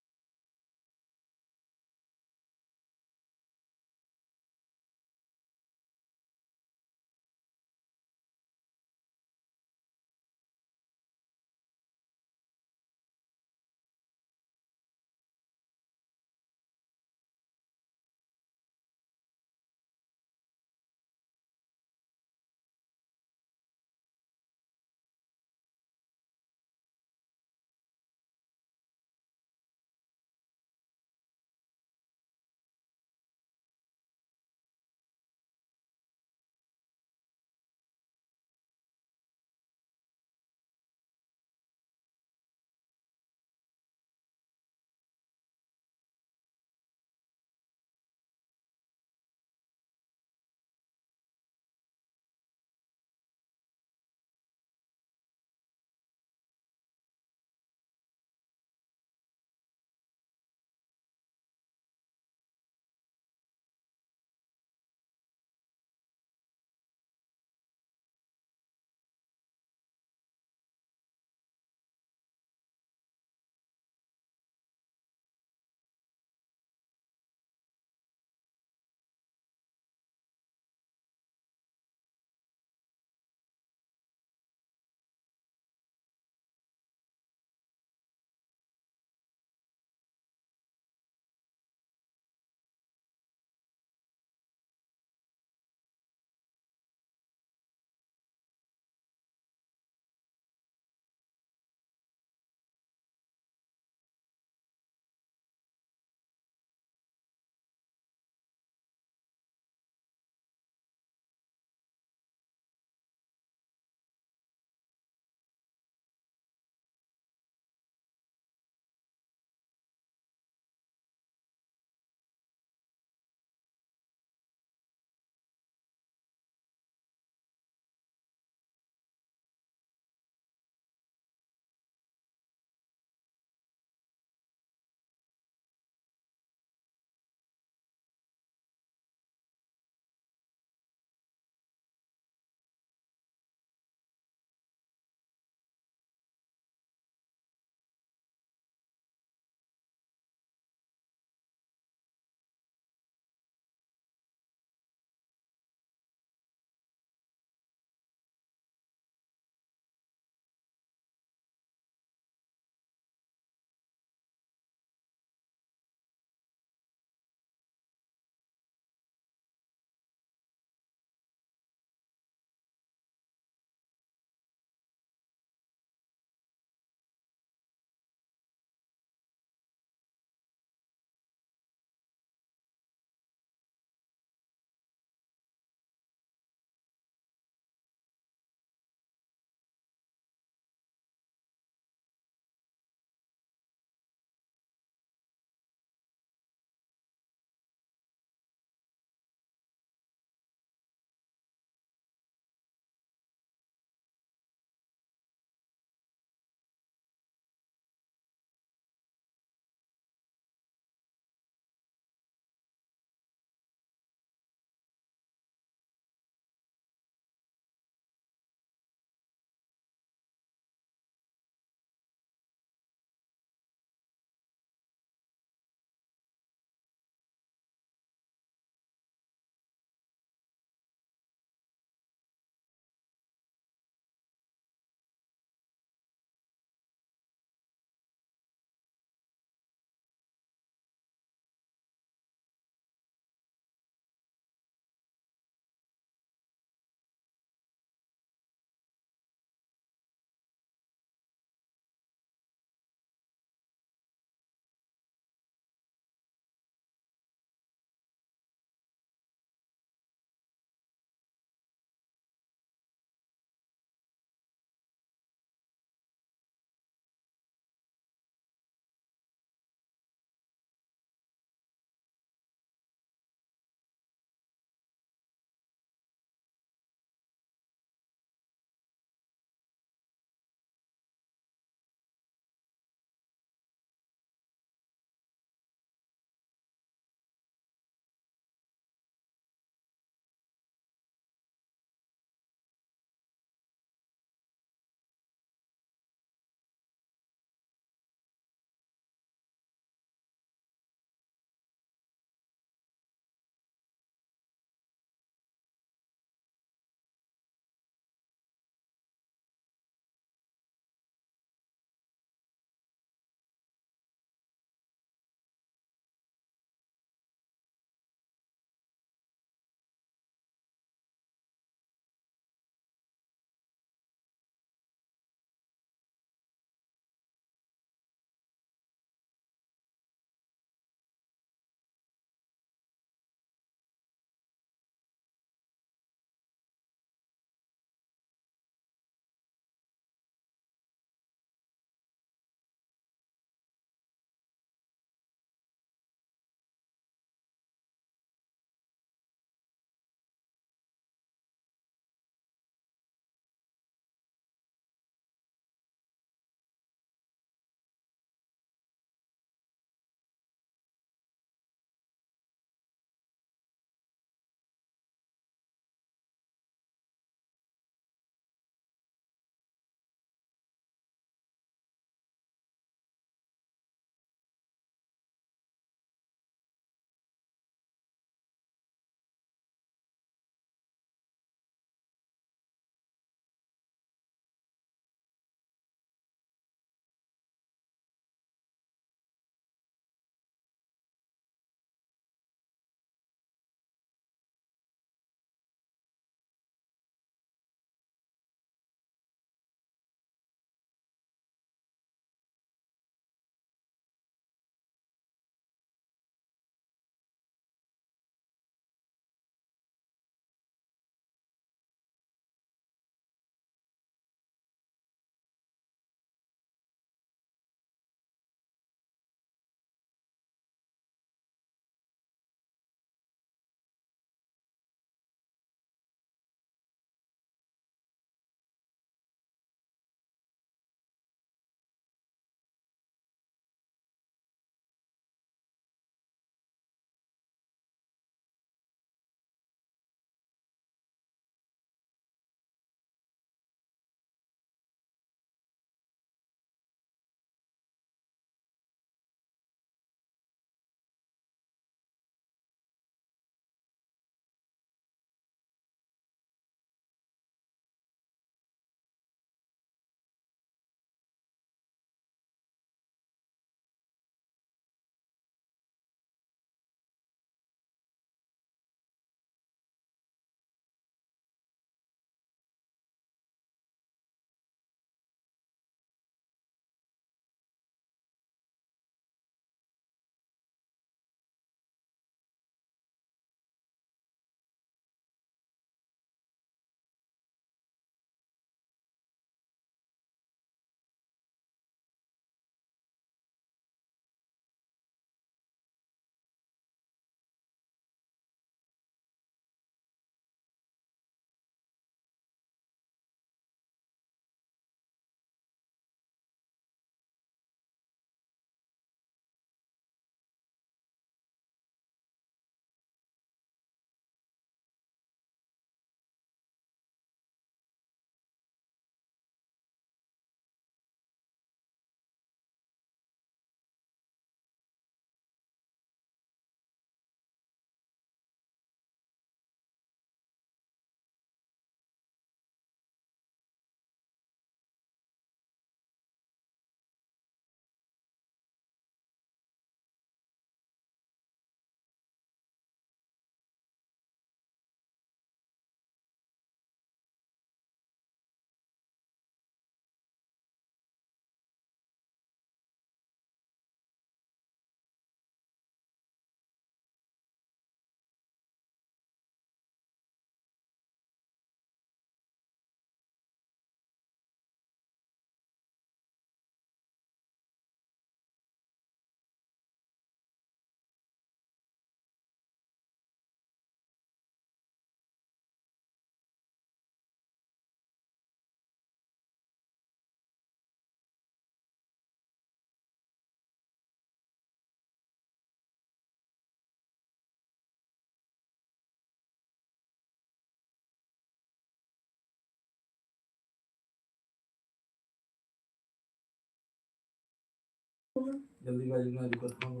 जल्दी गाड़ी में रिक्वेस्ट मांगो।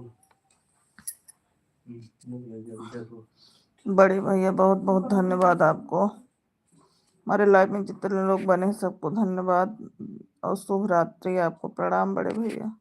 भूख लगी है, अभी देखो। बड़े भैया बहुत बहुत धन्यवाद आपको, हमारे लाइफ में जितने लोग बने सबको धन्यवाद और शुभ रात्रि, आपको प्रणाम बड़े भैया।